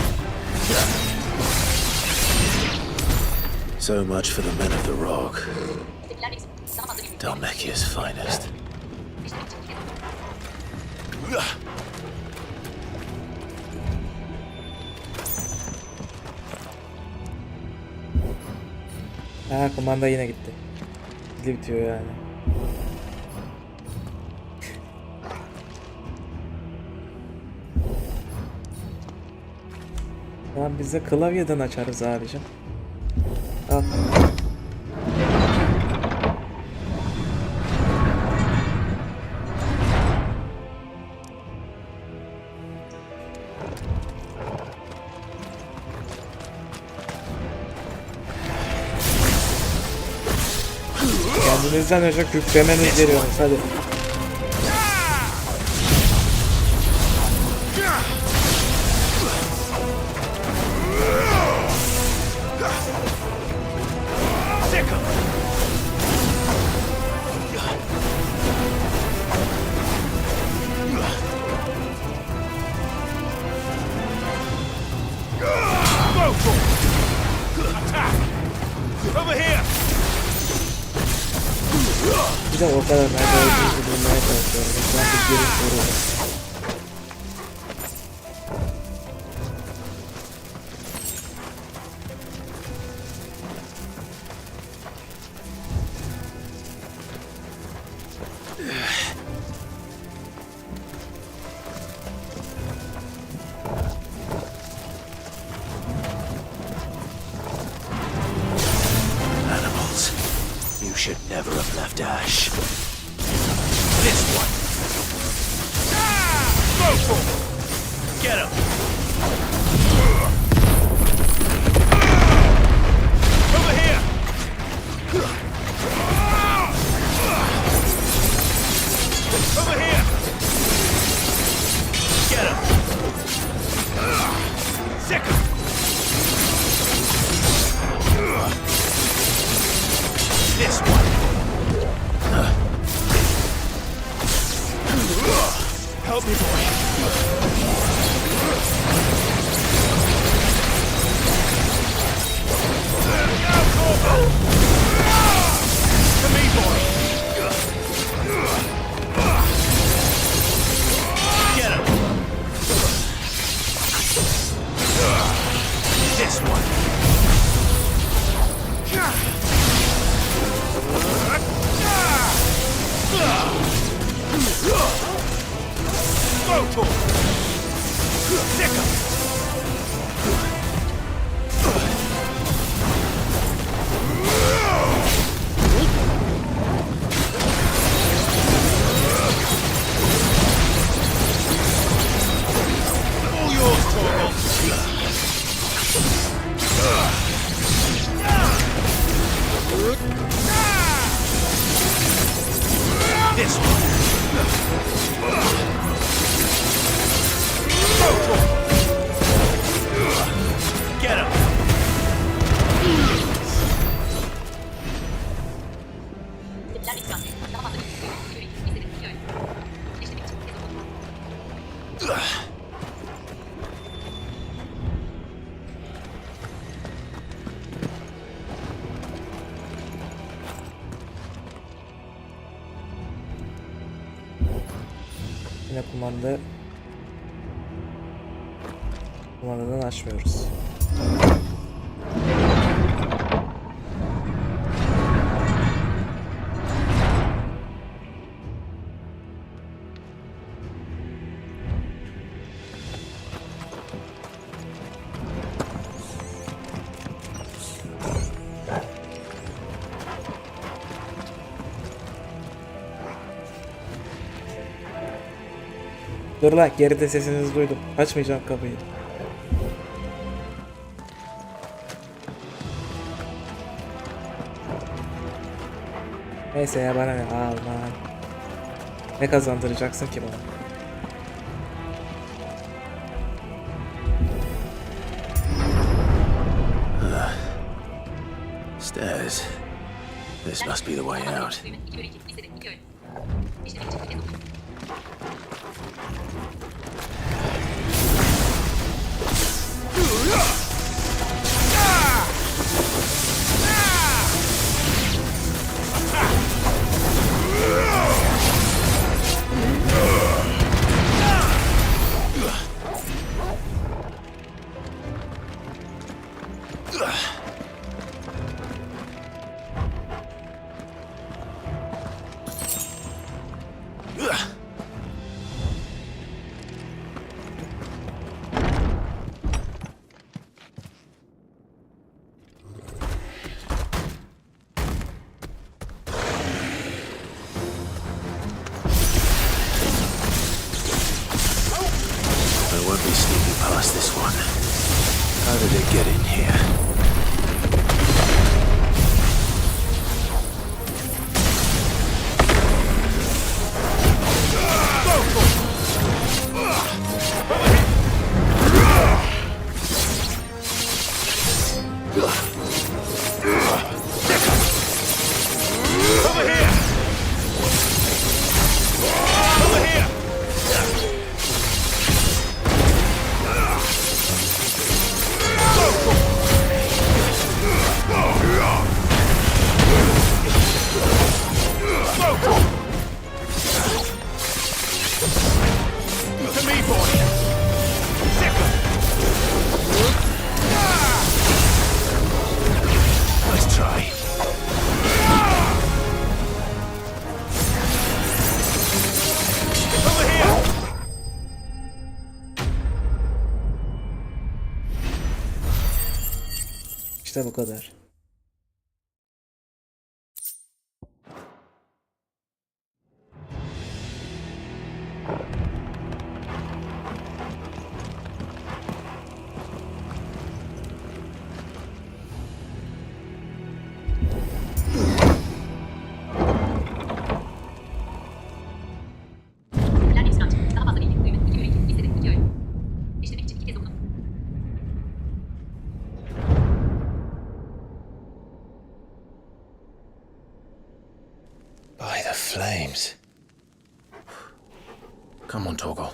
So much for the men of the rock. Dalmacia's finest. Ha, kumanda yine gitti. Dili bitiyor yani. Tamam, biz de klavyeden açarız abicim. Al. Kendinizden önce kükremeniz geliyoruz, hadi. Over here! Bir de o kadar nerede olduğunuzu bulmaya çalışıyorum. Şu an bir geri soru var. Animals. You should never have left Ash. This one. Go for it! Get him! Over here! Over here! Get him! Sick him! This one! Help me, boy! To me, boy! Get him! This one! Go to him! Sick him! zamanda kumandadan açmıyoruz. Dur lan, geride sesinizi duydum. Açmayacağım kapıyı. Neyse ya, bana ne? Aman. Ne kazandıracaksın ki bana? Stairs. This must be the way out. I won't be sneaking past this one. How did it get in here? İşte bu kadar. By the flames. Come on, Torgal.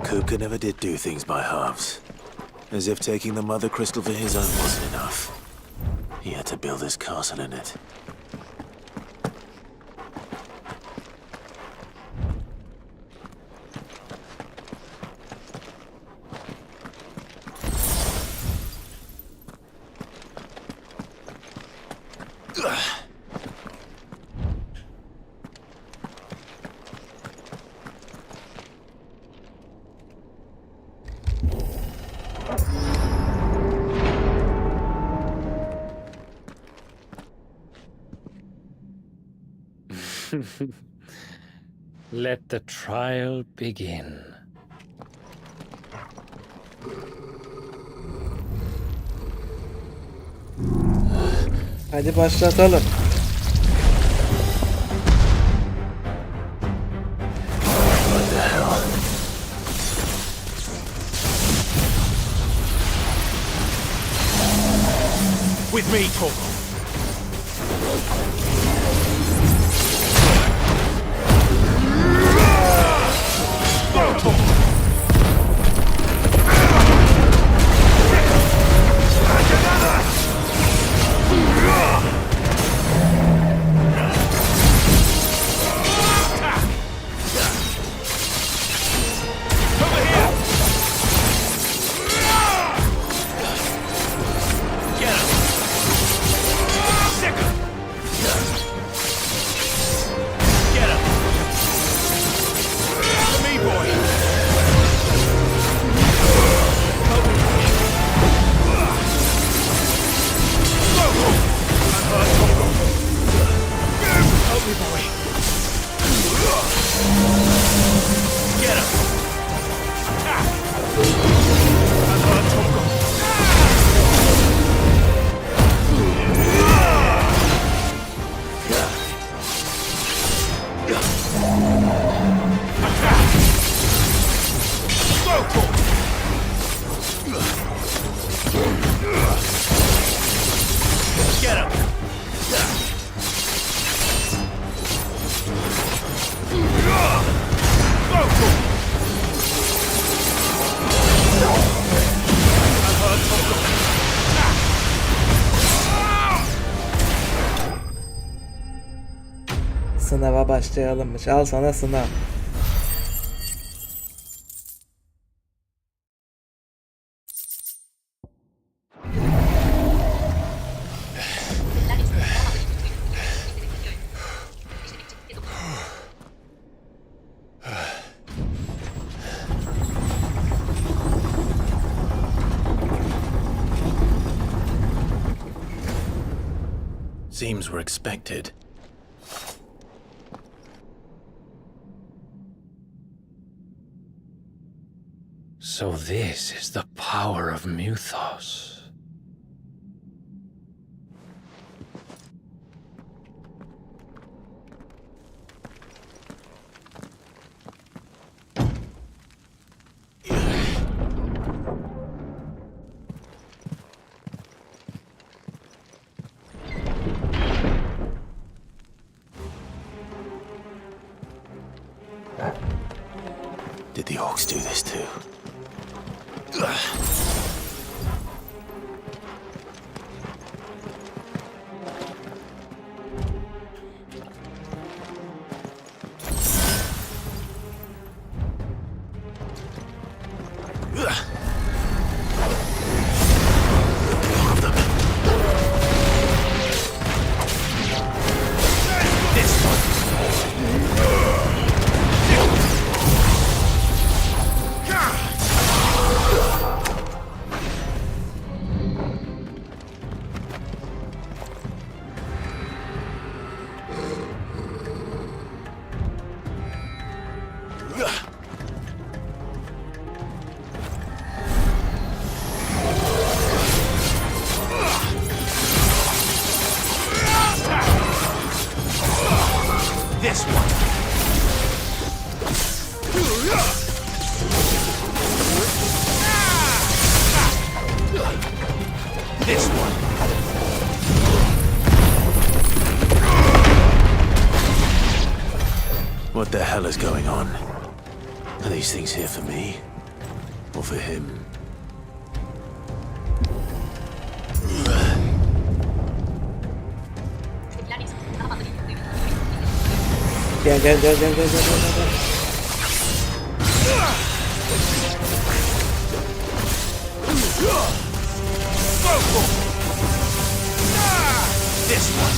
Kupka never did do things by halves. As if taking the Mother Crystal for his own wasn't enough. He had to build his castle in it. Let the trial begin. Hadi başlatalım. What the hell? With me, Torgal. Sınava başlayalımmış. Al sana sınav. Seems we're expected. So this is the power of Mythos. Did the orcs do this too? This one. This one. What the hell is going on? Are these things here for me? Or for him? Gel gel gel gel gel gel gel. This one.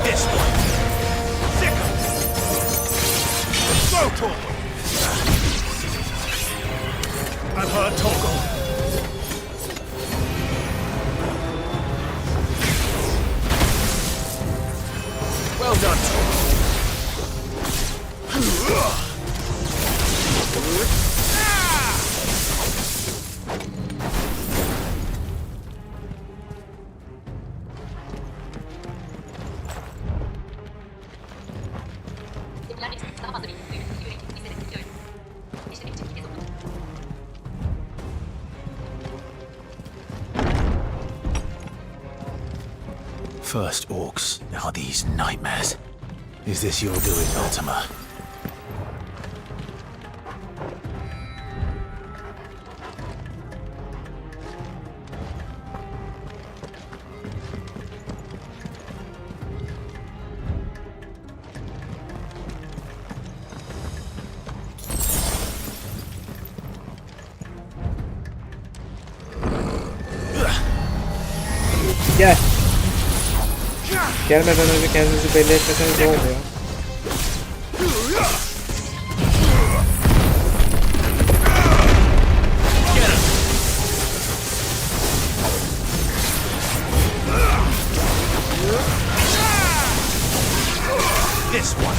This one. Sicker. Go to him. I've heard Togo. Well done, Togo. First orcs, now these nightmares. Is this your doing, Ultima? Gel. Gelmeden önce kendinizi belli etmeseniz olmuyor. This one.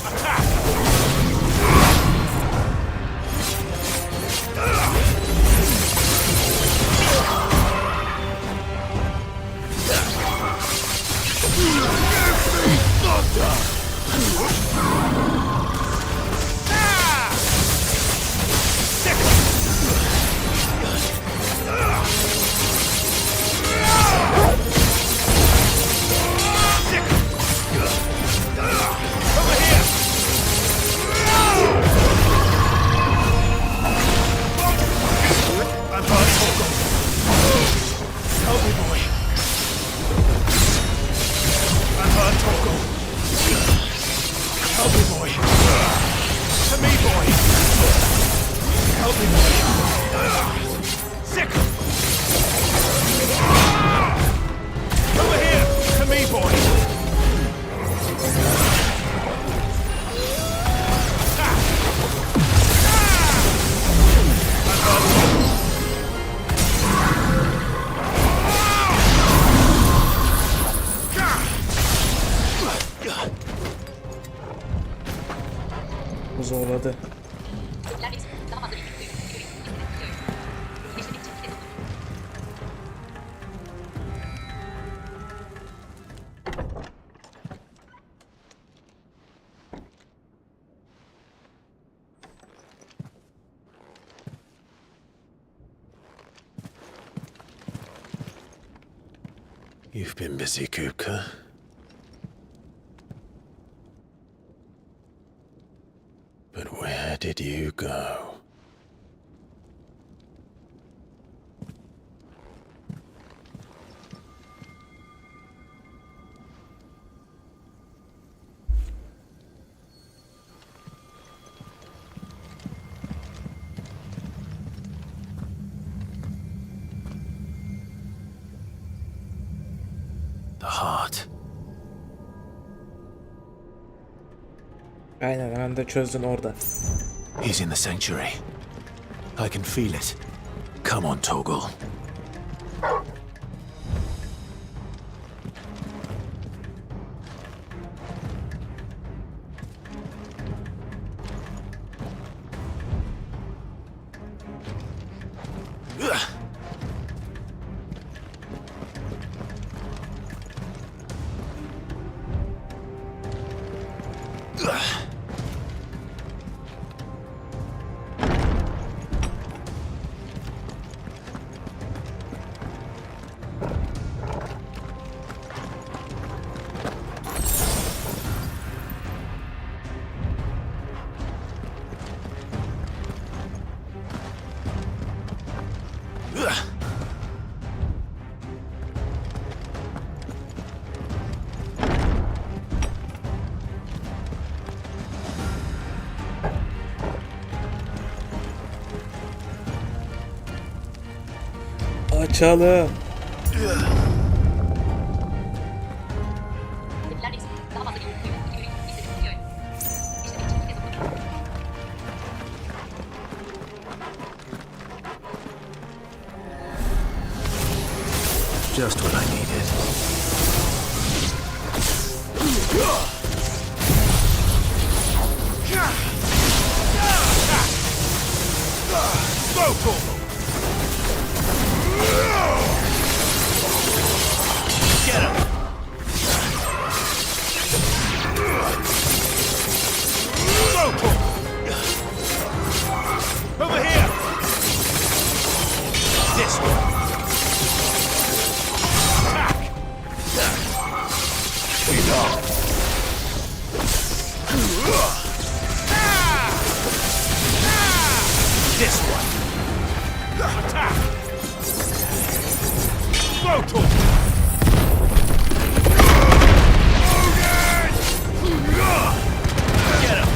Attack. zorladı. You've been busy, Kupka. But where did you go? The heart. Aynen, hemen de çözdün orada. He's in the sanctuary. I can feel it. Come on, Toggle. Açalım. Just what I needed. Go, Toggle! Get him! Go, Toggle! Over here! This way! Back! Lead off! This one! Attack! Go, Toggle! Get him!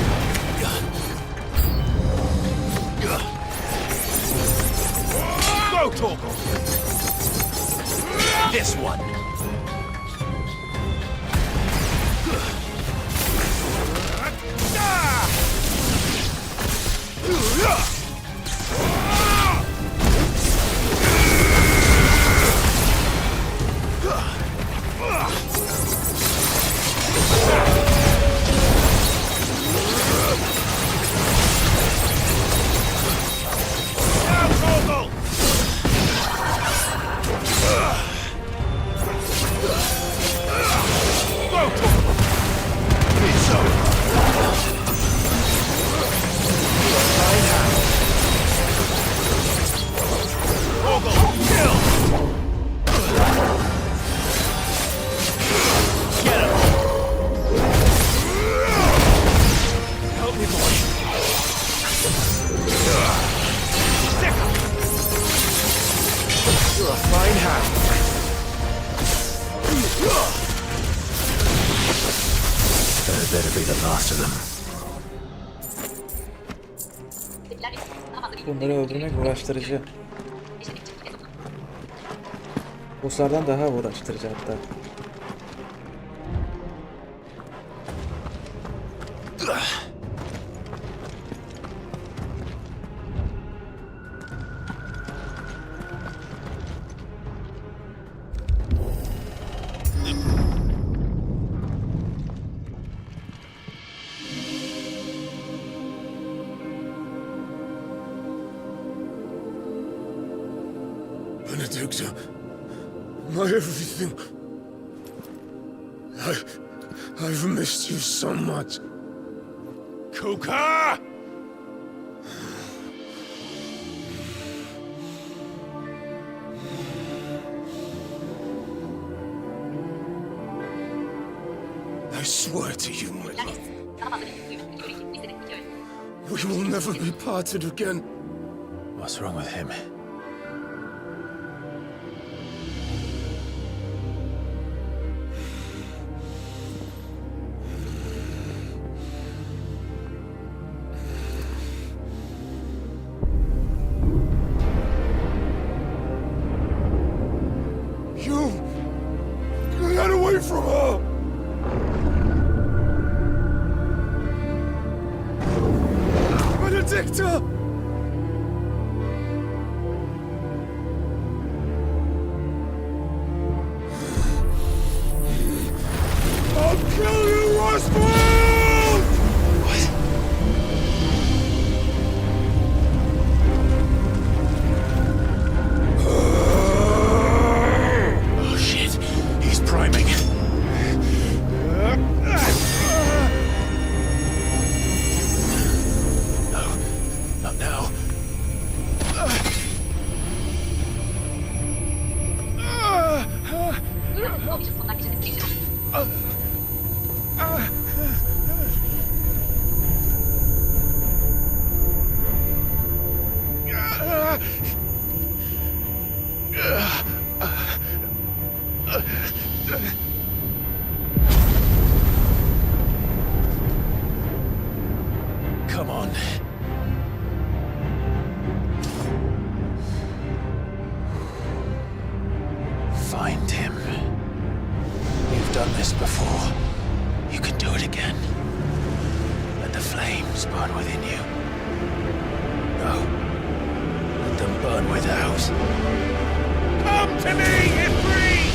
Go, Toggle! This one! That better be the last of them. Bunları öldürmek uğraştırıcı. Bosslardan daha uğraştırıcı hatta. Benedicta, my everything. I've missed you so much. Kuka! I swear to you, my love, we will never be parted again. What's wrong with him? You get away from her! Benedicta! I'll kill you, Roswell! What? Oh shit, he's priming. No, not now. Come on. Find him. You've done this before. You can do it again. Let the flames burn within you. No. Let them burn without. Come to me, Ifrīt!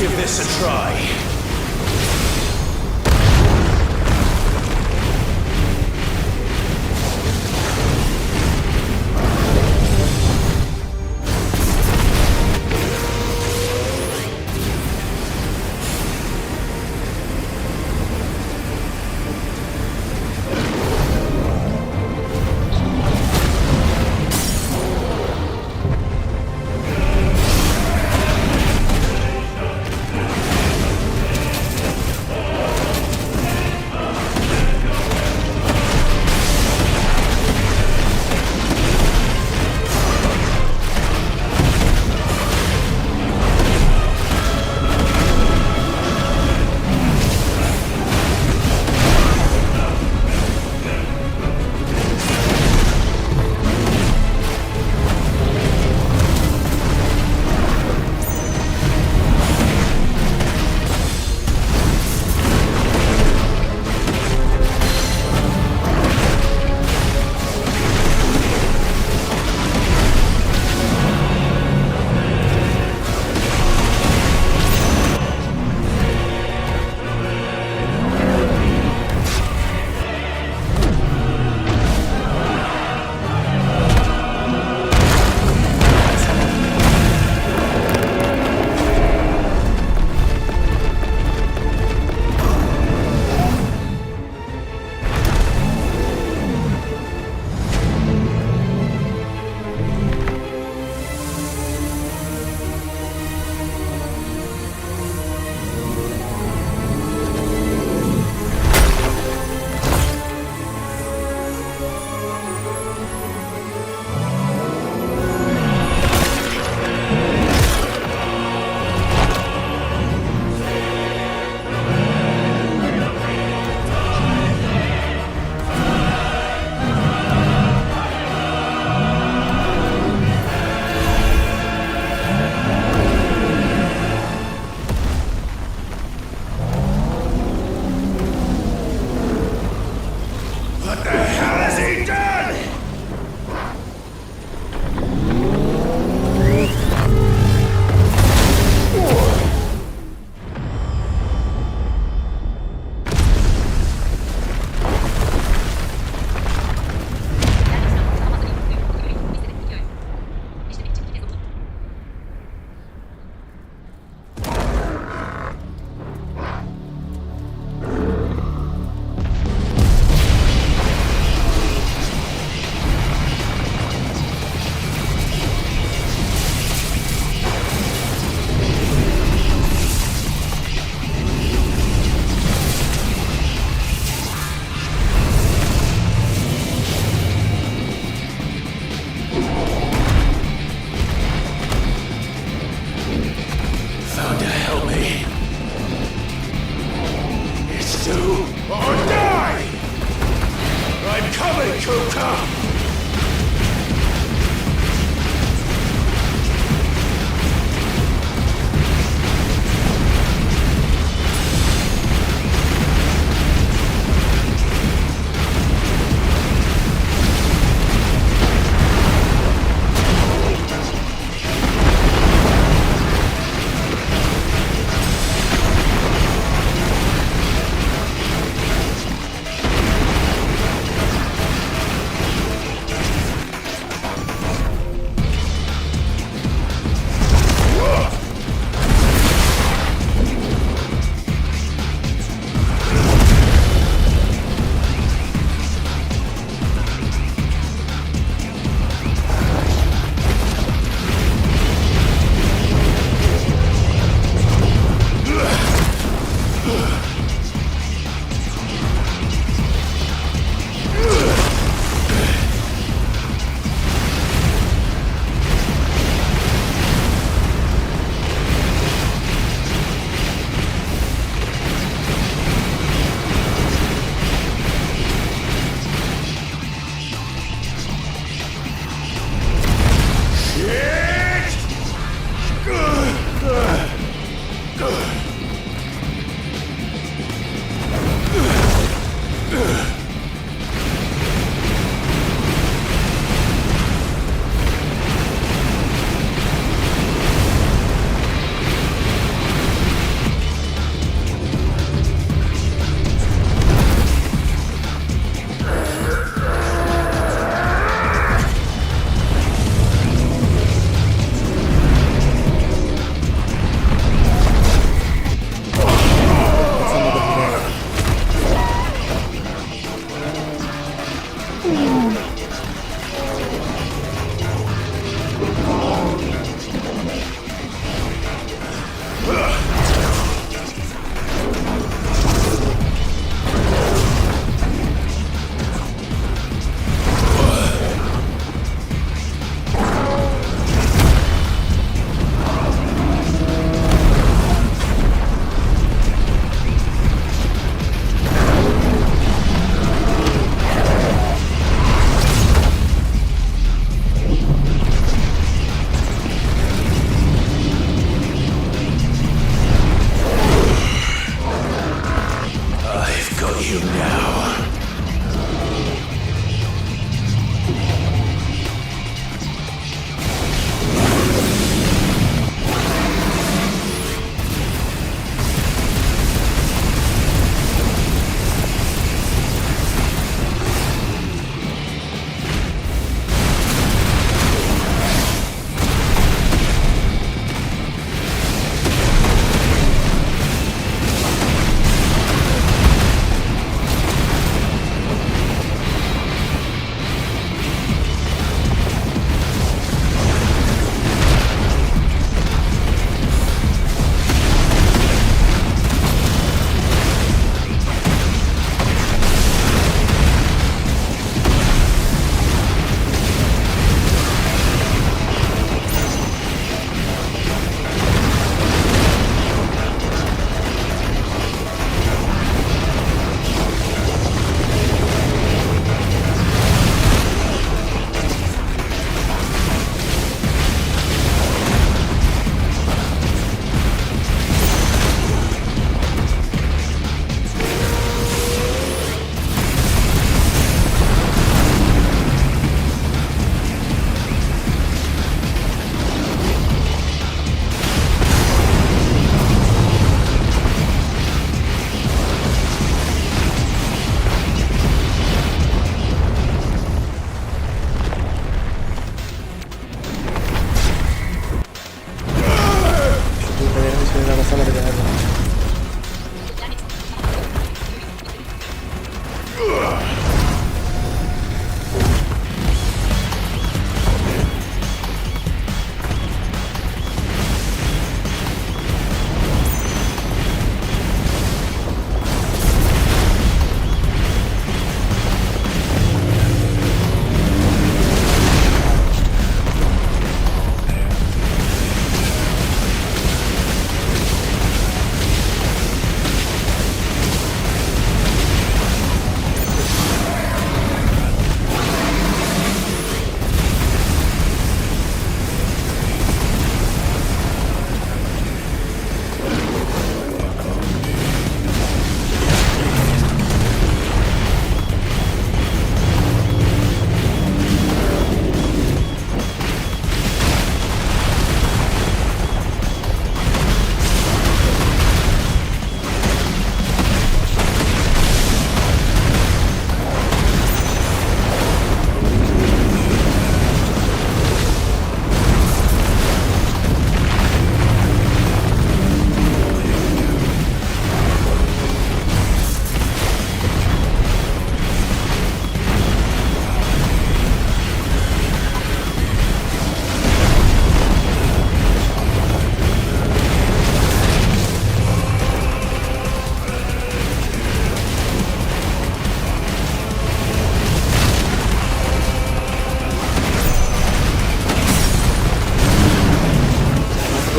give this a try.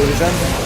Söyleyeceğim de.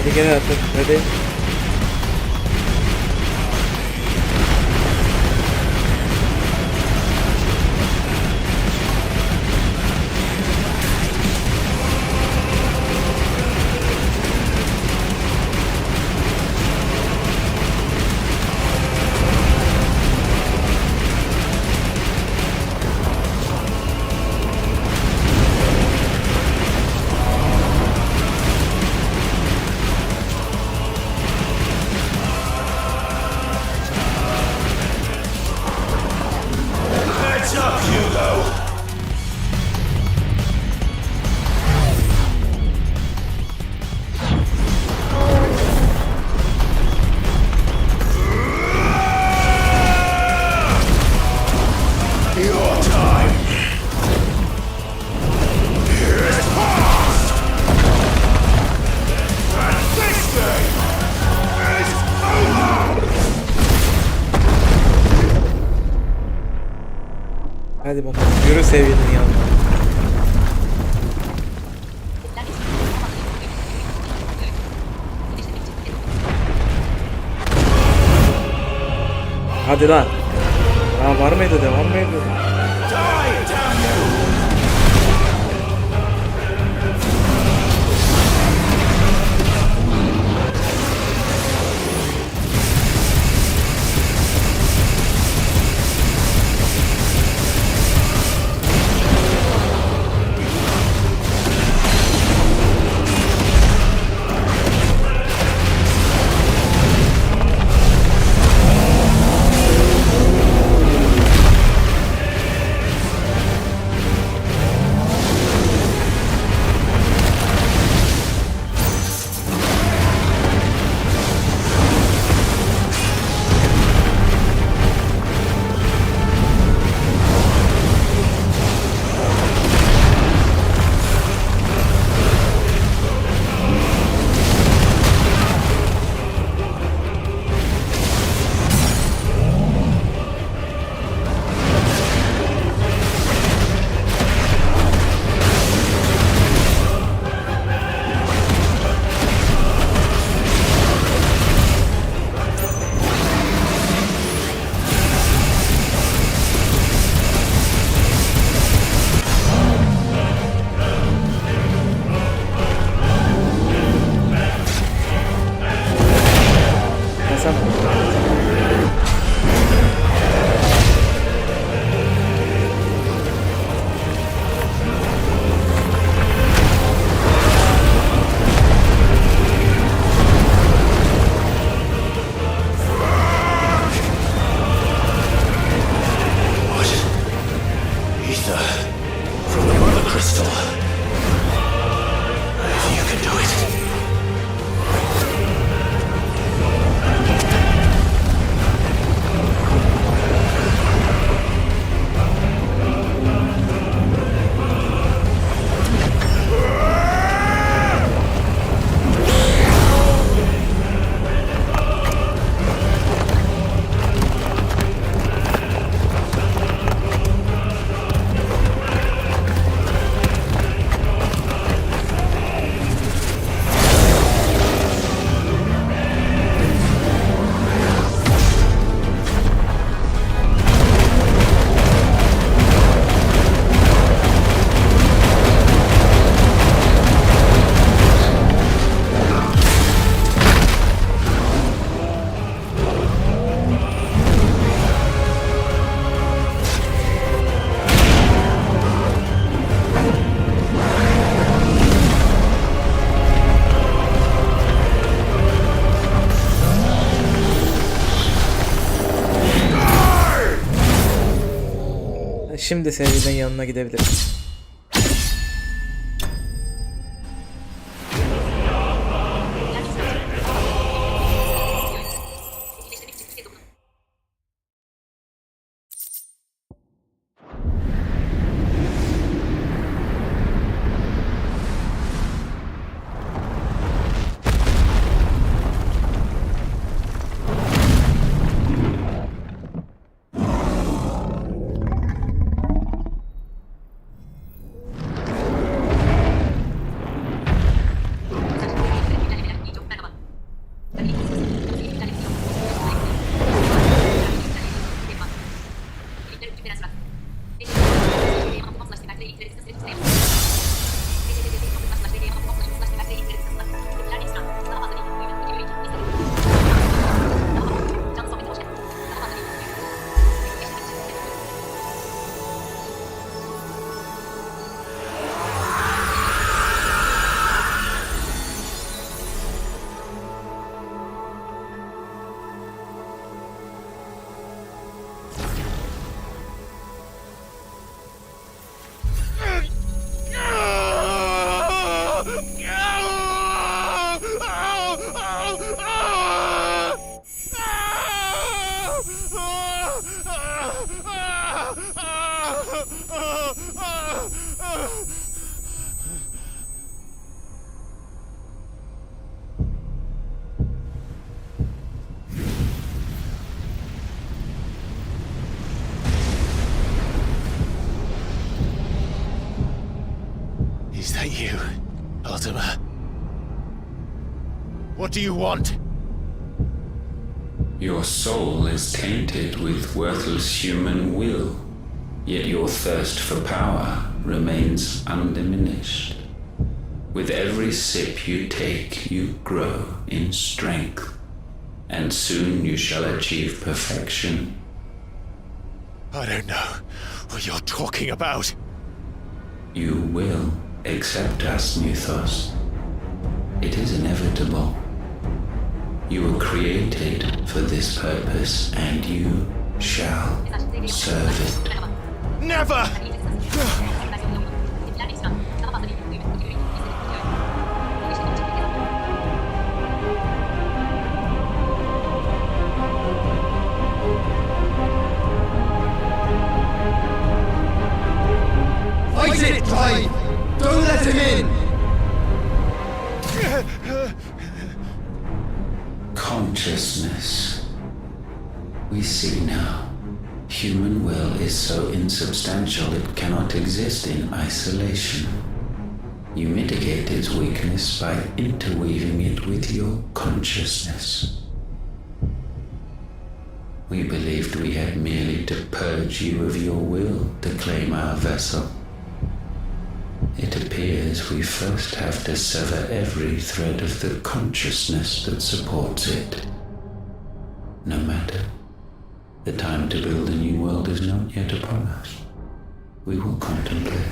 Hadi gel artık. Hadi. Hadi bakalım. Yürü sevgilinin yanına. Hadi lan. Daha var mıydı? Devam mıydı? şimdi serinin yanına gidebiliriz. Is that you, ULTİMA? What do you want? Your soul is tainted with worthless human will, yet your thirst for power remains undiminished. With every sip you take, you grow in strength, and soon you shall achieve perfection. I don't know what you're talking about. You will accept us, Mythos. It is inevitable. You were created for this purpose, and you shall serve it. Never! Fight it, Clive! Don't let him in! Consciousness. We see now. Human will is so insubstantial it cannot exist in isolation. You mitigate its weakness by interweaving it with your consciousness. We believed we had merely to purge you of your will to claim our vessel. It appears we first have to sever every thread of the consciousness that supports it. No matter. The time to build a new world is not yet upon us. We will contemplate.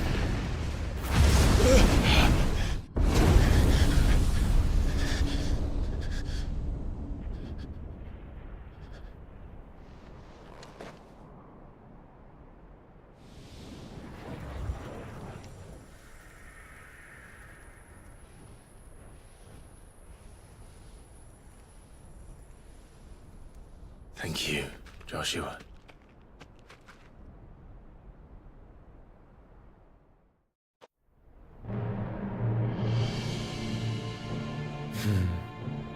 Thank you, Joshua.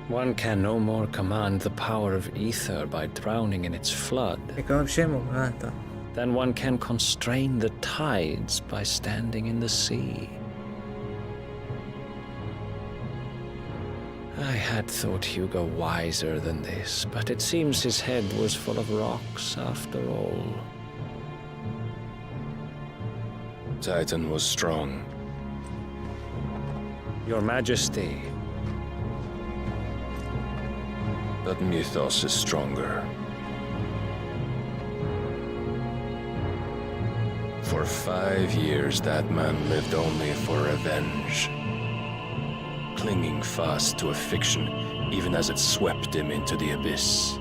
One can no more command the power of ether by drowning in its flood than one can constrain the tides by standing in the sea. I had thought Hugo wiser than this, but it seems his head was full of rocks after all. Titan was strong. Your Majesty. But Mythos is stronger. For 5 years, that man lived only for revenge. Clinging fast to a fiction, even as it swept him into the abyss.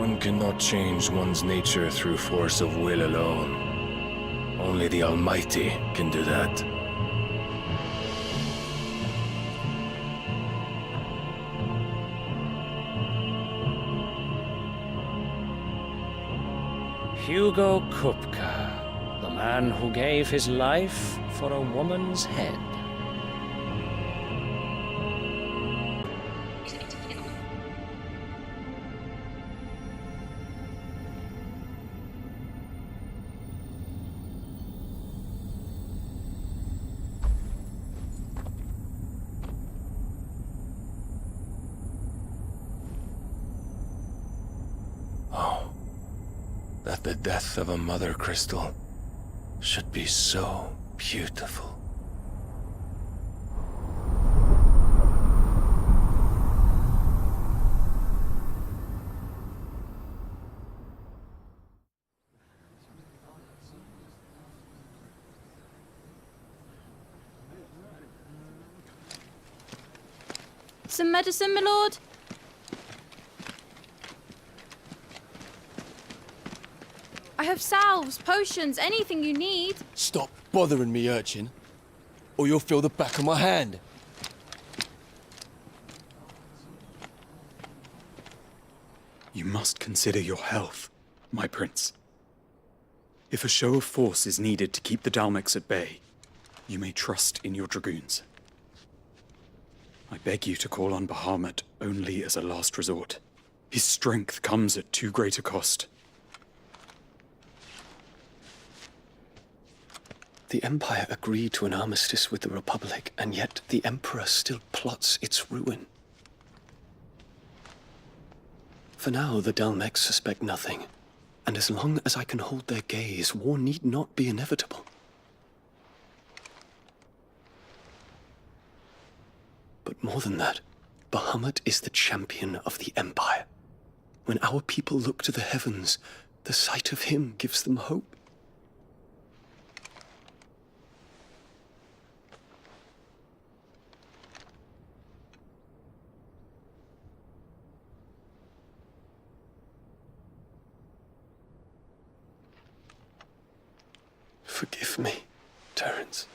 One cannot change one's nature through force of will alone. Only the Almighty can do that. Hugo Kupka, the man who gave his life for a woman's head. That the death of a mother crystal should be so beautiful. Some medicine, my lord? I have salves, potions, anything you need. Stop bothering me, urchin, or you'll feel the back of my hand. You must consider your health, my prince. If a show of force is needed to keep the Dalmex at bay, you may trust in your dragoons. I beg you to call on Bahamut only as a last resort. His strength comes at too great a cost. The Empire agreed to an armistice with the Republic, and yet the Emperor still plots its ruin. For now, the Dalmex suspect nothing, and as long as I can hold their gaze, war need not be inevitable. But more than that, Bahamut is the champion of the Empire. When our people look to the heavens, the sight of him gives them hope. Forgive me, Terence.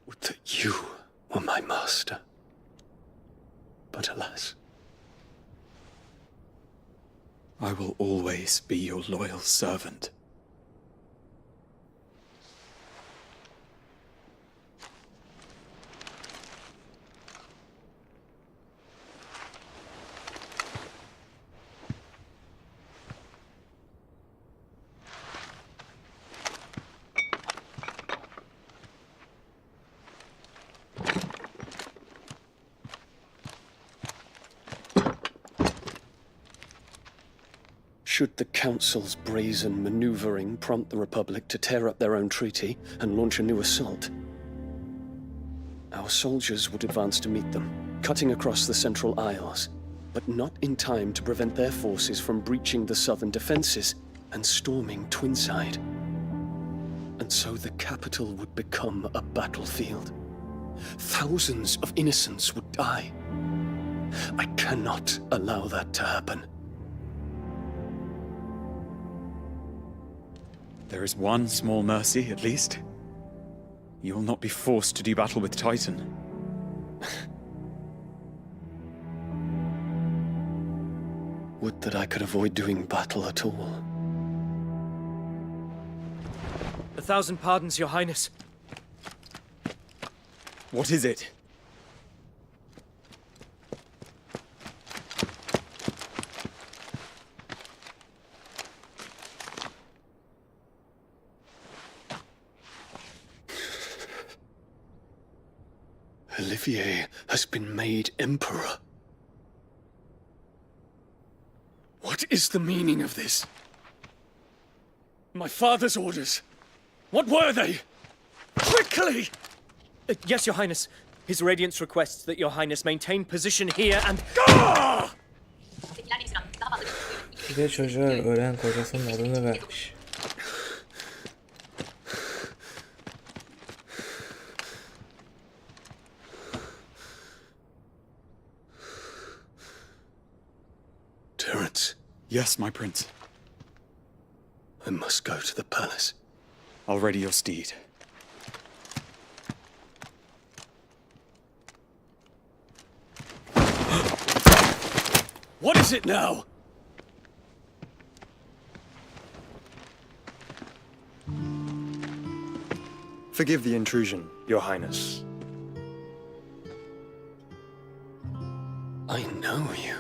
Would that you were my master. But alas. I will always be your loyal servant. Should the Council's brazen maneuvering prompt the Republic to tear up their own treaty and launch a new assault, our soldiers would advance to meet them, cutting across the Central Isles, but not in time to prevent their forces from breaching the southern defenses and storming Twinside. And so the capital would become a battlefield. Thousands of innocents would die. I cannot allow that to happen. There is one small mercy, at least. You will not be forced to do battle with Titan. Would that I could avoid doing battle at all. 1,000 pardons, Your Highness. What is it? Olivier has been made Emperor. What is the meaning of this? My father's orders. What were they? Quickly! Yes, Your Highness. His Radiance requests that Your Highness maintain position here and... Bir de çocuğa ölen kocasının adını vermiş. Terence. Yes, my prince. I must go to the palace. I'll ready your steed. What is it now? Forgive the intrusion, Your Highness. I know you.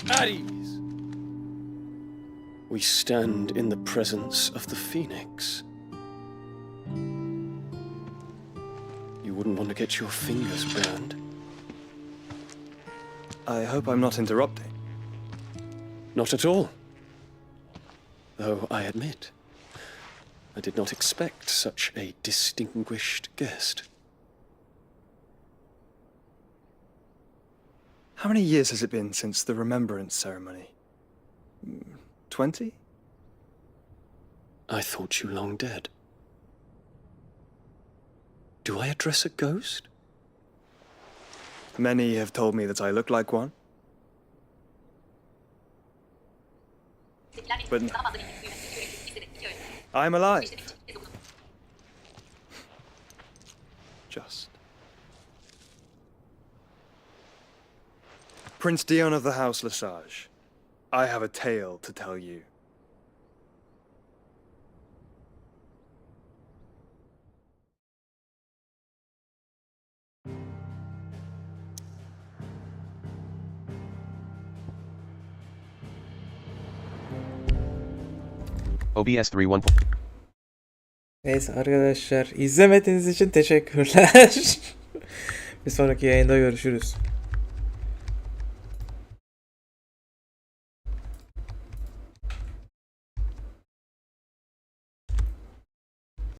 At ease. We stand in the presence of the Phoenix. You wouldn't want to get your fingers burned. I hope I'm not interrupting. Not at all. Though I admit, I did not expect such a distinguished guest. How many years has it been since the remembrance ceremony? 20? I thought you long dead. Do I address a ghost? Many have told me that I look like one. But I'm alive. Just. Prince Dion of the House Lesage, I have a tale to tell you. OBS 3.1. Neyse arkadaşlar, izlemediğiniz için teşekkürler. Bir sonraki yayında görüşürüz.